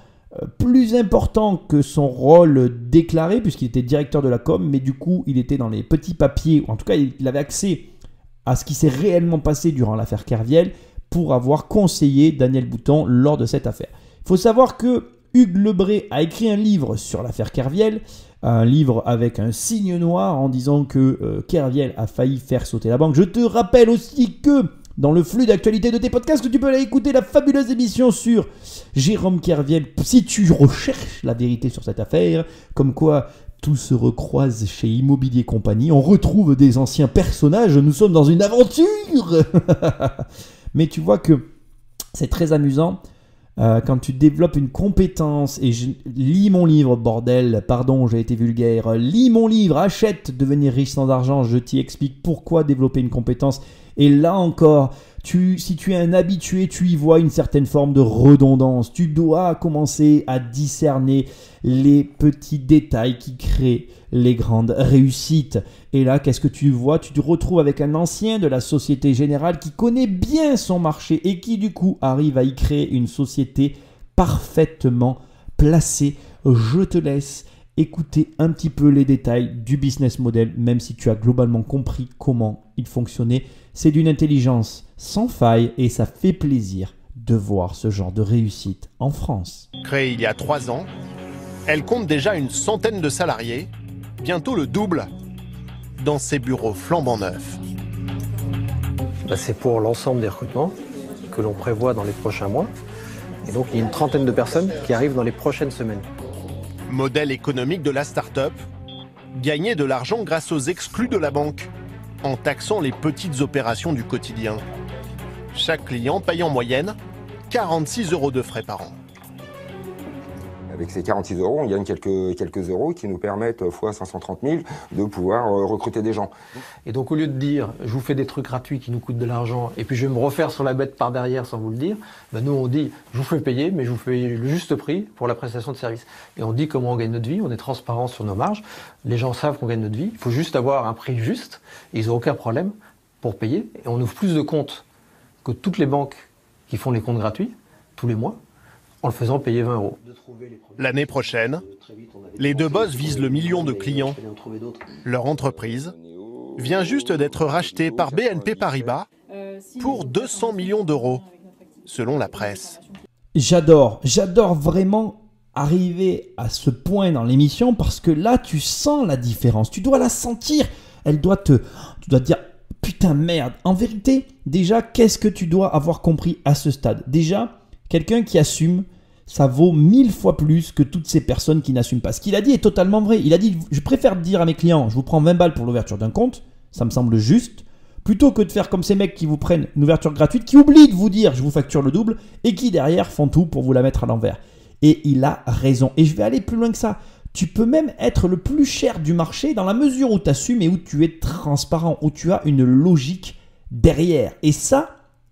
plus important que son rôle déclaré, puisqu'il était directeur de la com, mais du coup il était dans les petits papiers, ou en tout cas il avait accès à ce qui s'est réellement passé durant l'affaire Kerviel pour avoir conseillé Daniel Bouton lors de cette affaire. Il faut savoir que Hugues Lebray a écrit un livre sur l'affaire Kerviel, un livre avec un signe noir en disant que Kerviel a failli faire sauter la banque. Je te rappelle aussi que dans le flux d'actualité de tes podcasts, que tu peux aller écouter la fabuleuse émission sur Jérôme Kerviel si tu recherches la vérité sur cette affaire, comme quoi tout se recroise chez Immobilier Compagnie, on retrouve des anciens personnages, nous sommes dans une aventure. Mais tu vois que c'est très amusant quand tu développes une compétence, et lis mon livre, bordel, pardon, j'ai été vulgaire, lis mon livre, achète Devenir riche sans argent, je t'y explique pourquoi développer une compétence. Et là encore, Si tu es un habitué, tu y vois une certaine forme de redondance. Tu dois commencer à discerner les petits détails qui créent les grandes réussites. Et là, qu'est-ce que tu vois? Tu te retrouves avec un ancien de la Société Générale qui connaît bien son marché et qui du coup arrive à y créer une société parfaitement placée. Je te laisse écouter un petit peu les détails du business model, même si tu as globalement compris comment il fonctionnait. C'est d'une intelligence sans faille et ça fait plaisir de voir ce genre de réussite en France. Créée il y a 3 ans, elle compte déjà une centaine de salariés, bientôt le double, dans ses bureaux flambant neufs. C'est pour l'ensemble des recrutements que l'on prévoit dans les prochains mois. Et donc il y a une trentaine de personnes qui arrivent dans les prochaines semaines. Modèle économique de la start-up, gagner de l'argent grâce aux exclus de la banque, en taxant les petites opérations du quotidien. Chaque client paye en moyenne 46 € de frais par an. Avec ces 46 €, on gagne quelques euros qui nous permettent, fois 530 000, de pouvoir recruter des gens. Et donc au lieu de dire « je vous fais des trucs gratuits qui nous coûtent de l'argent et puis je vais me refaire sur la bête par derrière sans vous le dire », nous on dit « je vous fais payer mais je vous fais le juste prix pour la prestation de service ». Et on dit comment on gagne notre vie, on est transparent sur nos marges, les gens savent qu'on gagne notre vie, il faut juste avoir un prix juste, et ils n'ont aucun problème pour payer. Et on ouvre plus de comptes que toutes les banques qui font les comptes gratuits, tous les mois, en le faisant payer 20 €. L'année prochaine, les deux boss visent le million de clients. Leur entreprise vient juste d'être rachetée par BNP Paribas pour 200 millions d'euros, selon la presse. J'adore vraiment arriver à ce point dans l'émission parce que là, tu sens la différence. Tu dois la sentir. Tu dois te dire, putain merde. En vérité, déjà, qu'est-ce que tu dois avoir compris à ce stade? Déjà, quelqu'un qui assume, ça vaut 1000 fois plus que toutes ces personnes qui n'assument pas. Ce qu'il a dit est totalement vrai. Il a dit, je préfère dire à mes clients, je vous prends 20 balles pour l'ouverture d'un compte, ça me semble juste, plutôt que de faire comme ces mecs qui vous prennent une ouverture gratuite, qui oublient de vous dire, je vous facture le double, et qui derrière font tout pour vous la mettre à l'envers. Et il a raison. Et je vais aller plus loin que ça. Tu peux même être le plus cher du marché dans la mesure où tu assumes et où tu es transparent, où tu as une logique derrière. Et ça,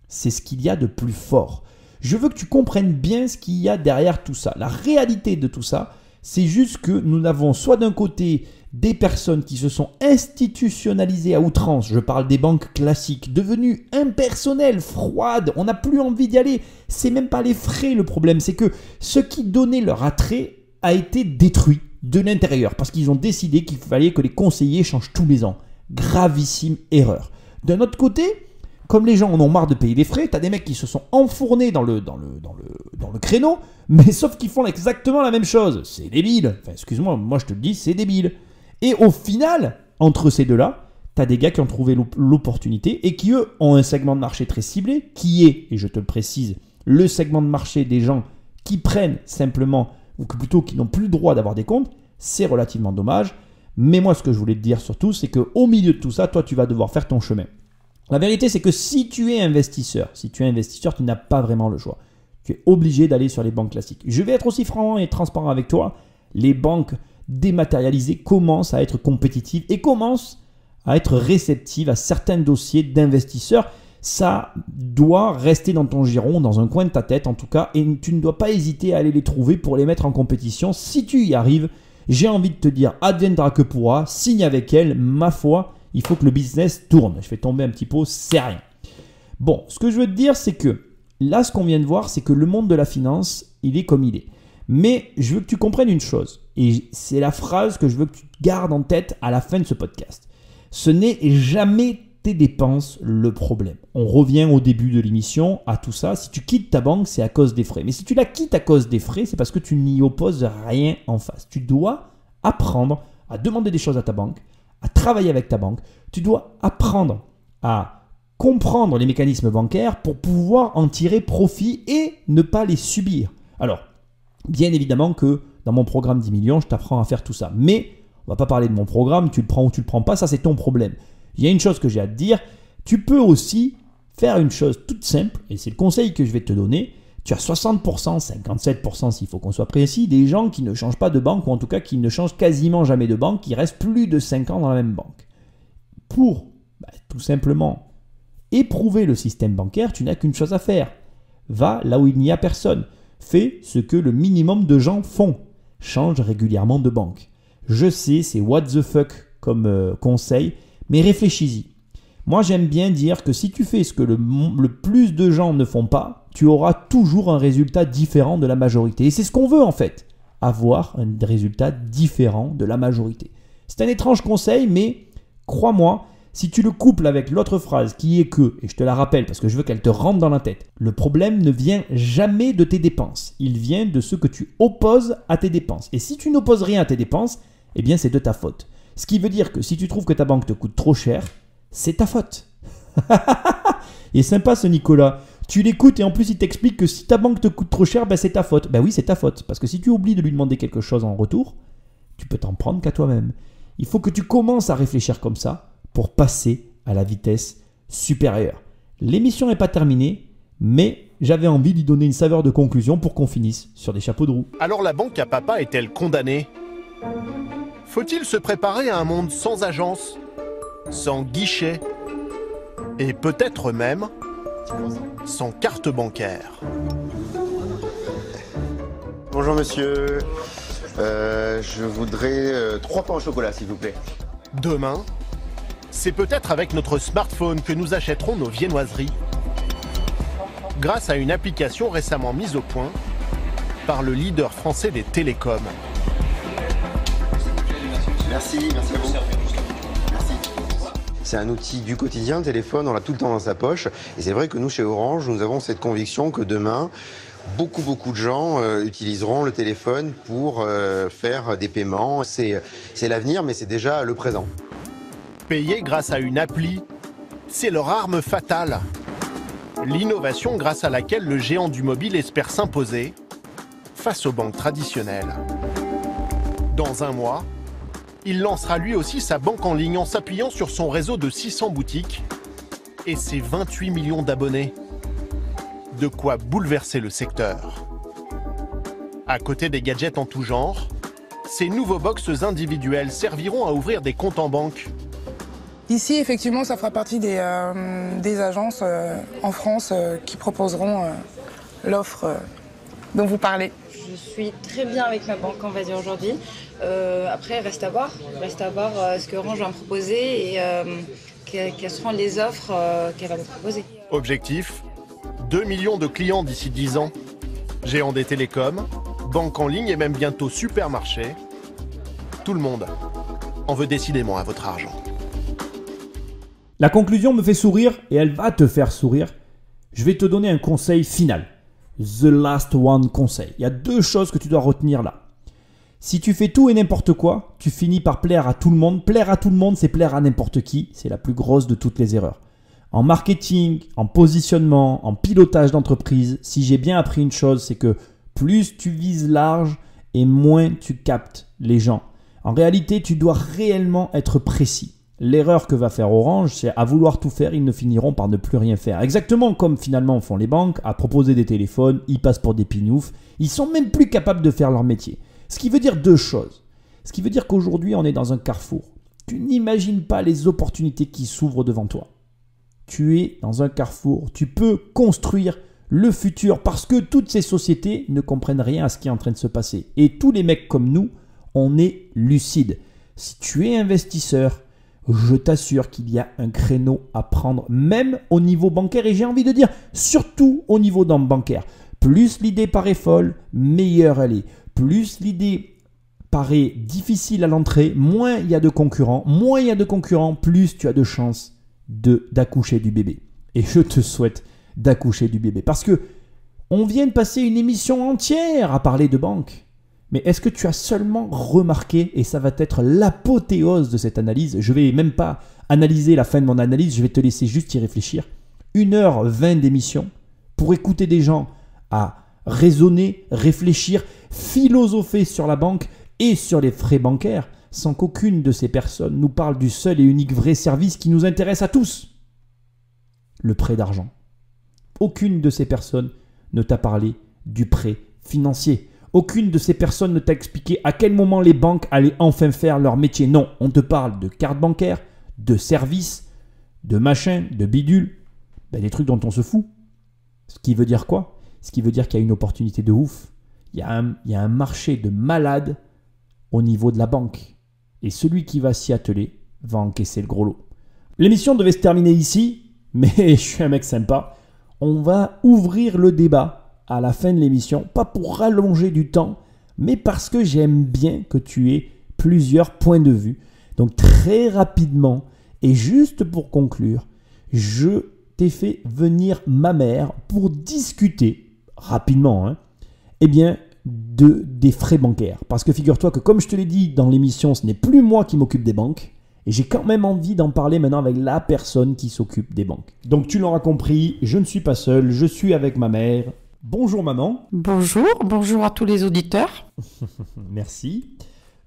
c'est ce qu'il y a de plus fort. Je veux que tu comprennes bien ce qu'il y a derrière tout ça. La réalité de tout ça, c'est juste que nous avons soit d'un côté des personnes qui se sont institutionnalisées à outrance, je parle des banques classiques, devenues impersonnelles, froides, on n'a plus envie d'y aller. C'est même pas les frais le problème, c'est que ce qui donnait leur attrait a été détruit de l'intérieur parce qu'ils ont décidé qu'il fallait que les conseillers changent tous les ans. Gravissime erreur. D'un autre côté, comme les gens en ont marre de payer des frais, tu as des mecs qui se sont enfournés dans le créneau, mais sauf qu'ils font exactement la même chose. C'est débile. Enfin, excuse-moi, moi je te le dis, c'est débile. Et au final, entre ces deux-là, tu as des gars qui ont trouvé l'opportunité et qui, eux, ont un segment de marché très ciblé, qui est, et je te le précise, le segment de marché des gens qui prennent simplement, ou que plutôt qui n'ont plus le droit d'avoir des comptes. C'est relativement dommage. Mais moi, ce que je voulais te dire surtout, c'est qu'au milieu de tout ça, toi, tu vas devoir faire ton chemin. La vérité, c'est que si tu es investisseur, tu n'as pas vraiment le choix. Tu es obligé d'aller sur les banques classiques. Je vais être aussi franc et transparent avec toi. Les banques dématérialisées commencent à être compétitives et commencent à être réceptives à certains dossiers d'investisseurs. Ça doit rester dans ton giron, dans un coin de ta tête en tout cas, et tu ne dois pas hésiter à aller les trouver pour les mettre en compétition. Si tu y arrives, j'ai envie de te dire, adviendra que pourra, signe avec elle, ma foi, il faut que le business tourne. Je fais tomber un petit pot, c'est rien. Bon, ce que je veux te dire, c'est que là, ce qu'on vient de voir, c'est que le monde de la finance, il est comme il est. Mais je veux que tu comprennes une chose, et c'est la phrase que je veux que tu gardes en tête à la fin de ce podcast. Ce n'est jamais tes dépenses le problème. On revient au début de l'émission à tout ça. Si tu quittes ta banque, c'est à cause des frais. Mais si tu la quittes à cause des frais, c'est parce que tu n'y opposes rien en face. Tu dois apprendre à demander des choses à ta banque, à travailler avec ta banque. Tu dois apprendre à comprendre les mécanismes bancaires pour pouvoir en tirer profit et ne pas les subir. Alors, bien évidemment que dans mon programme 10 millions, je t'apprends à faire tout ça. Mais on ne va pas parler de mon programme, tu le prends ou tu ne le prends pas, ça c'est ton problème. Il y a une chose que j'ai à te dire, tu peux aussi faire une chose toute simple, et c'est le conseil que je vais te donner. Tu as 60%, 57% s'il faut qu'on soit précis, des gens qui ne changent pas de banque, ou en tout cas qui ne changent quasiment jamais de banque, qui restent plus de 5 ans dans la même banque. Pour tout simplement éprouver le système bancaire, tu n'as qu'une chose à faire. Va là où il n'y a personne. Fais ce que le minimum de gens font. Change régulièrement de banque. Je sais, c'est what the fuck comme conseil, mais réfléchis-y. Moi, j'aime bien dire que si tu fais ce que le plus de gens ne font pas, tu auras toujours un résultat différent de la majorité. Et c'est ce qu'on veut en fait, avoir un résultat différent de la majorité. C'est un étrange conseil, mais crois-moi, si tu le couples avec l'autre phrase qui est que, et je te la rappelle parce que je veux qu'elle te rentre dans la tête, le problème ne vient jamais de tes dépenses, il vient de ce que tu opposes à tes dépenses. Et si tu n'opposes rien à tes dépenses, eh bien c'est de ta faute. Ce qui veut dire que si tu trouves que ta banque te coûte trop cher, c'est ta faute. Il est sympa ce Nicolas. Tu l'écoutes et en plus il t'explique que si ta banque te coûte trop cher, ben c'est ta faute. Ben oui, c'est ta faute. Parce que si tu oublies de lui demander quelque chose en retour, tu peux t'en prendre qu'à toi-même. Il faut que tu commences à réfléchir comme ça pour passer à la vitesse supérieure. L'émission n'est pas terminée, mais j'avais envie d'y donner une saveur de conclusion pour qu'on finisse sur des chapeaux de roue. Alors la banque à papa est-elle condamnée? Faut-il se préparer à un monde sans agence, sans guichet et peut-être même sans carte bancaire? Bonjour monsieur, je voudrais 3 pains au chocolat s'il vous plaît. Demain, c'est peut-être avec notre smartphone que nous achèterons nos viennoiseries grâce à une application récemment mise au point par le leader français des télécoms. Merci à vous. Merci. C'est un outil du quotidien, le téléphone, on l'a tout le temps dans sa poche. Et c'est vrai que nous, chez Orange, nous avons cette conviction que demain, beaucoup de gens utiliseront le téléphone pour faire des paiements. C'est l'avenir, mais c'est déjà le présent. Payer grâce à une appli, c'est leur arme fatale. L'innovation grâce à laquelle le géant du mobile espère s'imposer face aux banques traditionnelles. Dans un mois, il lancera lui aussi sa banque en ligne en s'appuyant sur son réseau de 600 boutiques et ses 28 millions d'abonnés. De quoi bouleverser le secteur. À côté des gadgets en tout genre, ces nouveaux box individuels serviront à ouvrir des comptes en banque. Ici, effectivement, ça fera partie des agences en France qui proposeront l'offre dont vous parlez. Je suis très bien avec ma banque, on va dire aujourd'hui. Après, reste à voir ce que Orange va me proposer et quelles seront les offres qu'elle va me proposer. Objectif, 2 millions de clients d'ici 10 ans. Géant des télécoms, banque en ligne et même bientôt supermarché. Tout le monde en veut décidément à votre argent. La conclusion me fait sourire et elle va te faire sourire. Je vais te donner un conseil final. The last one conseil. Il y a 2 choses que tu dois retenir là. Si tu fais tout et n'importe quoi, tu finis par plaire à tout le monde. Plaire à tout le monde, c'est plaire à n'importe qui. C'est la plus grosse de toutes les erreurs. En marketing, en positionnement, en pilotage d'entreprise, si j'ai bien appris une chose, c'est que plus tu vises large et moins tu captes les gens. En réalité, tu dois réellement être précis. L'erreur que va faire Orange, c'est à vouloir tout faire, ils ne finiront par ne plus rien faire. Exactement comme finalement font les banques, à proposer des téléphones, ils passent pour des pignoufs. Ils sont même plus capables de faire leur métier. Ce qui veut dire 2 choses. Ce qui veut dire qu'aujourd'hui, on est dans un carrefour. Tu n'imagines pas les opportunités qui s'ouvrent devant toi. Tu es dans un carrefour. Tu peux construire le futur parce que toutes ces sociétés ne comprennent rien à ce qui est en train de se passer. Et tous les mecs comme nous, on est lucides. Si tu es investisseur, je t'assure qu'il y a un créneau à prendre, même au niveau bancaire. Et j'ai envie de dire, surtout au niveau bancaire. Plus l'idée paraît folle, meilleure elle est. Plus l'idée paraît difficile à l'entrée, moins il y a de concurrents. Moins il y a de concurrents, plus tu as de chances d'accoucher du bébé. Et je te souhaite d'accoucher du bébé. Parce que on vient de passer une émission entière à parler de banque. Mais est-ce que tu as seulement remarqué, et ça va être l'apothéose de cette analyse, je ne vais même pas analyser la fin de mon analyse, je vais te laisser juste y réfléchir, 1h20 d'émission pour écouter des gens à raisonner, réfléchir, philosopher sur la banque et sur les frais bancaires, sans qu'aucune de ces personnes nous parle du seul et unique vrai service qui nous intéresse à tous, le prêt d'argent. Aucune de ces personnes ne t'a parlé du prêt financier. Aucune de ces personnes ne t'a expliqué à quel moment les banques allaient enfin faire leur métier. Non, on te parle de carte bancaire, de services, de machin, de bidule. des trucs dont on se fout. Ce qui veut dire quoi? Ce qui veut dire qu'il y a une opportunité de ouf. Il y a un marché de malades au niveau de la banque. Et celui qui va s'y atteler va encaisser le gros lot. L'émission devait se terminer ici, mais je suis un mec sympa. On va ouvrir le débat à la fin de l'émission, pas pour rallonger du temps, mais parce que j'aime bien que tu aies plusieurs points de vue. Donc très rapidement, et juste pour conclure, je t'ai fait venir ma mère pour discuter, rapidement, eh bien, des frais bancaires. Parce que figure-toi que comme je te l'ai dit dans l'émission, ce n'est plus moi qui m'occupe des banques, et j'ai quand même envie d'en parler maintenant avec la personne qui s'occupe des banques. Donc tu l'auras compris, je ne suis pas seul, je suis avec ma mère. Bonjour maman. Bonjour à tous les auditeurs. Merci.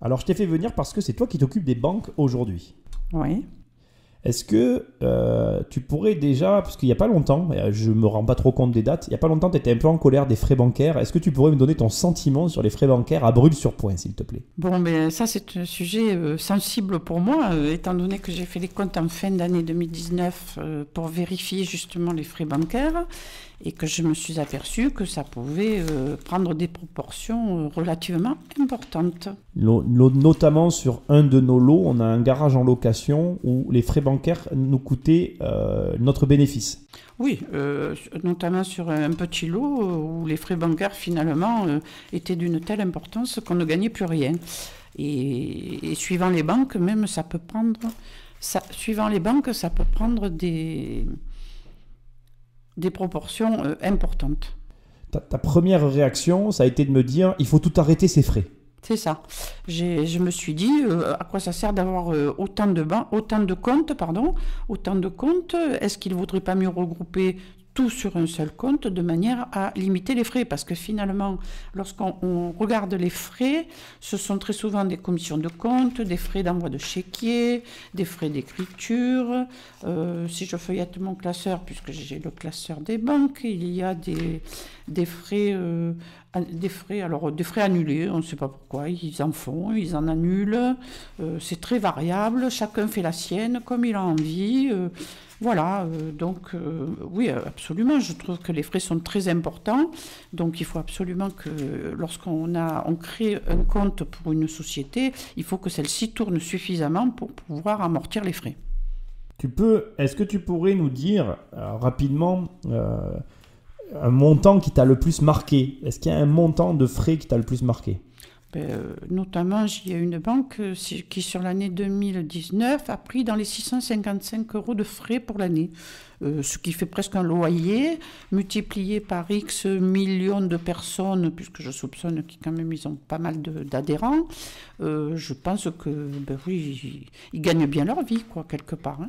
Alors je t'ai fait venir parce que c'est toi qui t'occupes des banques aujourd'hui. Oui. Est-ce que tu pourrais déjà, parce qu'il n'y a pas longtemps, je ne me rends pas trop compte des dates, il n'y a pas longtemps tu étais un peu en colère des frais bancaires, est-ce que tu pourrais me donner ton sentiment sur les frais bancaires à brûle sur point, s'il te plaît? Bon, mais ça c'est un sujet sensible pour moi, étant donné que j'ai fait les comptes en fin d'année 2019 pour vérifier justement les frais bancaires, et que je me suis aperçue que ça pouvait prendre des proportions relativement importantes. Notamment sur un de nos lots, on a un garage en location où les frais bancaires nous coûtaient notre bénéfice. Oui, notamment sur un petit lot où les frais bancaires finalement étaient d'une telle importance qu'on ne gagnait plus rien. Et suivant les banques, même ça peut prendre... suivant les banques, ça peut prendre des proportions importantes. Ta première réaction, ça a été de me dire, il faut tout arrêter ces frais. C'est ça. Je me suis dit, à quoi ça sert d'avoir autant de comptes. Est-ce qu'il ne vaudrait pas mieux regrouper tout sur un seul compte de manière à limiter les frais? Parce que finalement, lorsqu'on regarde les frais, ce sont très souvent des commissions de compte, des frais d'envoi de chéquier, des frais d'écriture. Si je feuillette mon classeur, puisque j'ai le classeur des banques, il y a des frais annulés, on ne sait pas pourquoi, ils en font, ils en annulent, c'est très variable, chacun fait la sienne comme il a envie, donc oui, absolument, je trouve que les frais sont très importants, donc il faut absolument que lorsqu'on crée un compte pour une société, il faut que celle-ci tourne suffisamment pour pouvoir amortir les frais. Est-ce que tu pourrais nous dire rapidement un montant qui t'a le plus marqué? Est-ce qu'il y a un montant de frais qui t'a le plus marqué? Notamment, il y a une banque qui, sur l'année 2019, a pris dans les 655 € de frais pour l'année. Ce qui fait presque un loyer, multiplié par X millions de personnes, puisque je soupçonne qu'ils quand même ils ont pas mal d'adhérents. Je pense que, oui, ils gagnent bien leur vie, quoi, quelque part,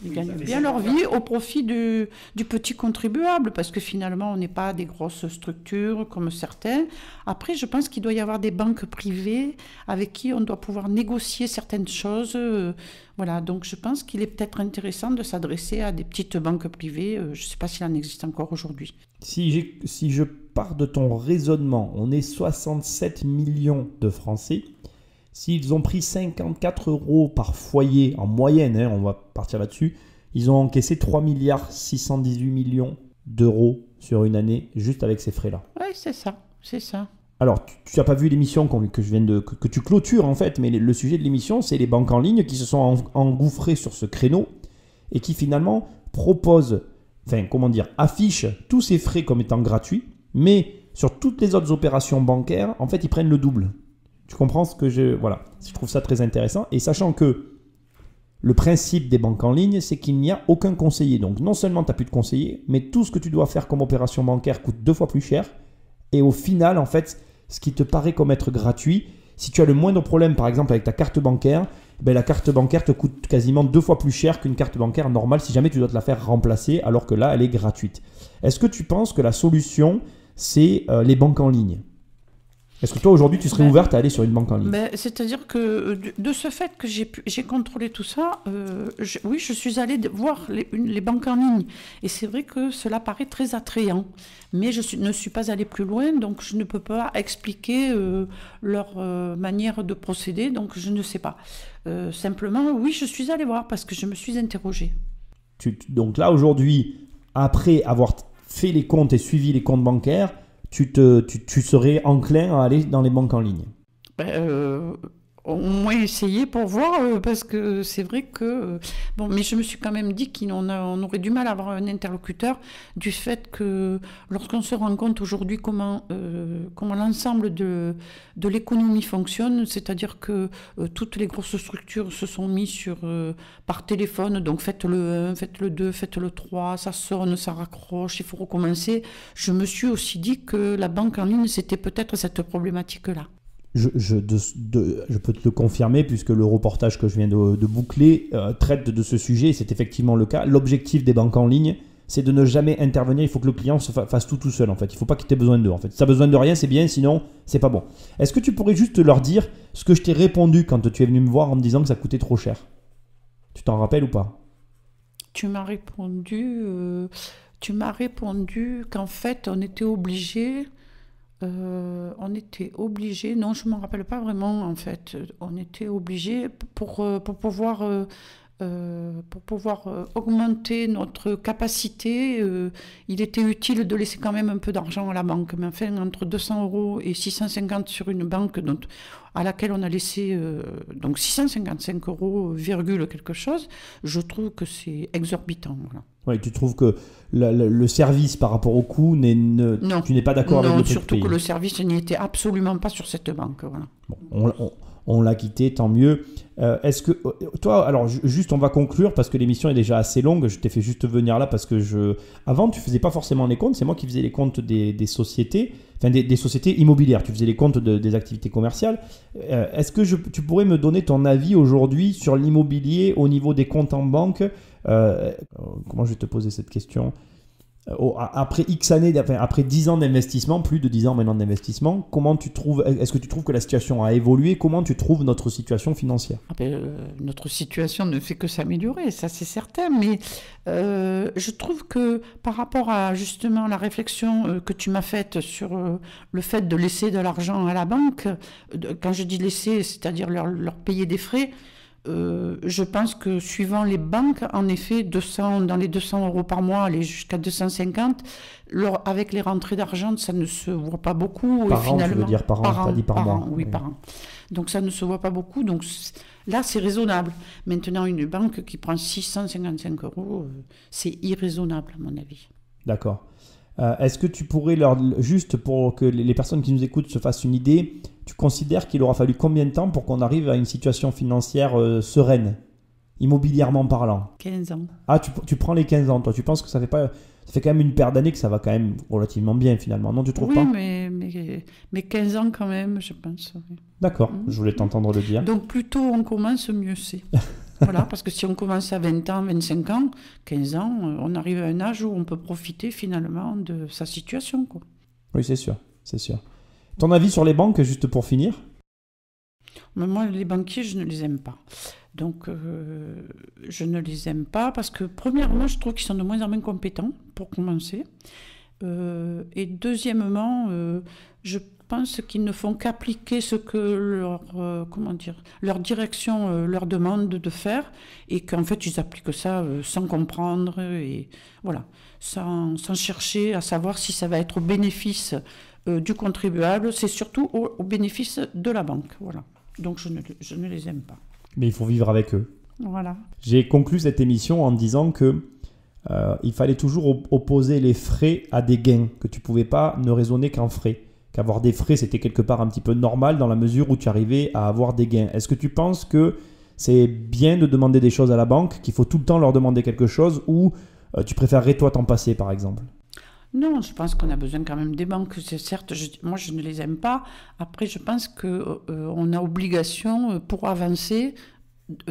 Ils gagnent bien leur vie au profit du petit contribuable, parce que finalement, on n'est pas des grosses structures comme certains. Après, je pense qu'il doit y avoir des banques privées avec qui on doit pouvoir négocier certaines choses. Donc je pense qu'il est peut-être intéressant de s'adresser à des petites banques privées. Je ne sais pas s'il en existe encore aujourd'hui. Si je pars de ton raisonnement, on est 67 millions de Français. S'ils ont pris 54 € par foyer en moyenne, on va partir là-dessus, ils ont encaissé 3,618 milliards d'euros sur une année juste avec ces frais-là. Oui, c'est ça. Alors, tu n'as pas vu l'émission que tu clôtures en fait, mais le sujet de l'émission, c'est les banques en ligne qui se sont engouffrées sur ce créneau et qui finalement affichent tous ces frais comme étant gratuits, mais sur toutes les autres opérations bancaires, en fait, ils prennent le double. Tu comprends je trouve ça très intéressant. Et sachant que le principe des banques en ligne, c'est qu'il n'y a aucun conseiller. Donc non seulement tu n'as plus de conseiller, mais tout ce que tu dois faire comme opération bancaire coûte 2 fois plus cher. Et au final, en fait, ce qui te paraît comme être gratuit, si tu as le moindre problème, par exemple avec ta carte bancaire, la carte bancaire te coûte quasiment 2 fois plus cher qu'une carte bancaire normale si jamais tu dois te la faire remplacer, alors que là, elle est gratuite. Est-ce que tu penses que la solution, c'est les banques en ligne ? Est-ce que toi, aujourd'hui, tu serais ouverte à aller sur une banque en ligne? C'est-à-dire que de ce fait que j'ai contrôlé tout ça, je suis allée voir les banques en ligne. Et c'est vrai que cela paraît très attrayant. Mais je ne suis pas allée plus loin, donc je ne peux pas expliquer leur manière de procéder, donc je ne sais pas. Simplement, oui, je suis allée voir parce que je me suis interrogée. Donc là, aujourd'hui, après avoir fait les comptes et suivi les comptes bancaires, tu serais enclin à aller dans les banques en ligne? Au moins essayer pour voir, parce que c'est vrai que... bon, mais je me suis quand même dit on aurait du mal à avoir un interlocuteur du fait que lorsqu'on se rend compte aujourd'hui comment l'ensemble de l'économie fonctionne, c'est-à-dire que toutes les grosses structures se sont mises par téléphone, donc faites le 1, faites le 2, faites le 3, ça sonne, ça raccroche, il faut recommencer. Je me suis aussi dit que la banque en ligne, c'était peut-être cette problématique-là. Je peux te le confirmer puisque le reportage que je viens de boucler traite de ce sujet et c'est effectivement le cas. L'objectif des banques en ligne, c'est de ne jamais intervenir. Il faut que le client se fasse tout seul en fait. Il ne faut pas qu'il ait besoin d'eux en fait. Si tu as besoin de rien, c'est bien, sinon c'est pas bon. Est-ce que tu pourrais juste leur dire ce que je t'ai répondu quand tu es venu me voir en me disant que ça coûtait trop cher? Tu t'en rappelles ou pas? Tu m'as répondu qu'en fait on était obligé... non, je ne m'en rappelle pas vraiment en fait. On était obligé pour pouvoir augmenter notre capacité, il était utile de laisser quand même un peu d'argent à la banque. Mais enfin, entre 200 € et 650 sur une banque à laquelle on a laissé donc 655 €, virgule quelque chose, je trouve que c'est exorbitant. Voilà. Oui, tu trouves que le service par rapport au coût, tu n'es pas d'accord avec le prix surtout que le service n'y était absolument pas sur cette banque. Voilà. Bon, on l'a quitté, tant mieux. Est-ce que toi, alors juste on va conclure parce que l'émission est déjà assez longue. Je t'ai fait juste venir là parce que avant tu faisais pas forcément les comptes, c'est moi qui faisais les comptes des sociétés, enfin des sociétés immobilières. Tu faisais les comptes des activités commerciales. Est-ce que tu pourrais me donner ton avis aujourd'hui sur l'immobilier au niveau des comptes en banque? Comment je vais te poser cette question? Après X années, après 10 ans d'investissement, plus de 10 ans maintenant d'investissement, est-ce que tu trouves que la situation a évolué? Comment tu trouves notre situation financière? Notre situation ne fait que s'améliorer, ça c'est certain, mais je trouve que par rapport à justement la réflexion que tu m'as faite sur le fait de laisser de l'argent à la banque, quand je dis laisser, c'est-à-dire leur payer des frais, je pense que suivant les banques, en effet, dans les 200 € par mois, aller jusqu'à 250, avec les rentrées d'argent, ça ne se voit pas beaucoup. Par an, tu veux dire par an, t'as dit par mois. Oui, par an. Donc ça ne se voit pas beaucoup, donc là c'est raisonnable. Maintenant, une banque qui prend 655 €, c'est irraisonnable à mon avis. D'accord. Est-ce que tu pourrais juste pour que les personnes qui nous écoutent se fassent une idée, tu considères qu'il aura fallu combien de temps pour qu'on arrive à une situation financière sereine, immobilièrement parlant? 15 ans. Ah, tu prends les 15 ans, toi. Tu penses que ça fait quand même une paire d'années que ça va quand même relativement bien finalement, non, tu trouves pas? Oui, mais 15 ans quand même, je pense. Oui. D'accord, je voulais t'entendre le dire. Donc plus tôt on commence, mieux c'est. Voilà, parce que si on commence à 20 ans, 25 ans, 15 ans, on arrive à un âge où on peut profiter finalement de sa situation, quoi. Oui, c'est sûr, c'est sûr. Ton avis sur les banques, juste pour finir? Mais moi, les banquiers, je ne les aime pas. Donc, je ne les aime pas parce que, premièrement, je trouve qu'ils sont de moins en moins compétents, pour commencer. Et deuxièmement, je pense qu'ils ne font qu'appliquer ce que leur direction leur demande de faire et qu'en fait, ils appliquent ça sans comprendre et voilà, sans chercher à savoir si ça va être au bénéfice du contribuable. C'est surtout au bénéfice de la banque. Voilà. Donc, je ne les aime pas. Mais il faut vivre avec eux. Voilà. J'ai conclu cette émission en disant que il fallait toujours opposer les frais à des gains, que tu ne pouvais pas ne raisonner qu'en frais. Qu'avoir des frais, c'était quelque part un petit peu normal dans la mesure où tu arrivais à avoir des gains. Est-ce que tu penses que c'est bien de demander des choses à la banque, qu'il faut tout le temps leur demander quelque chose, ou tu préférerais toi t'en passer par exemple? Non, je pense qu'on a besoin quand même des banques. Certes, moi je ne les aime pas. Après, je pense qu'on a obligation pour avancer.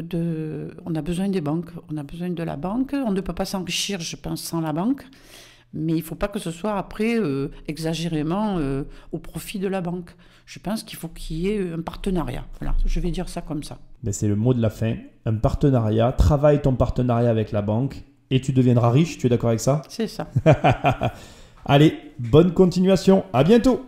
On a besoin des banques, on a besoin de la banque. On ne peut pas s'enrichir, je pense, sans la banque. Mais il ne faut pas que ce soit après exagérément au profit de la banque. Je pense qu'il faut qu'il y ait un partenariat. Voilà, je vais dire ça comme ça. Ben, c'est le mot de la fin. Un partenariat. Travaille ton partenariat avec la banque et tu deviendras riche. Tu es d'accord avec ça? C'est ça. Allez, bonne continuation. À bientôt.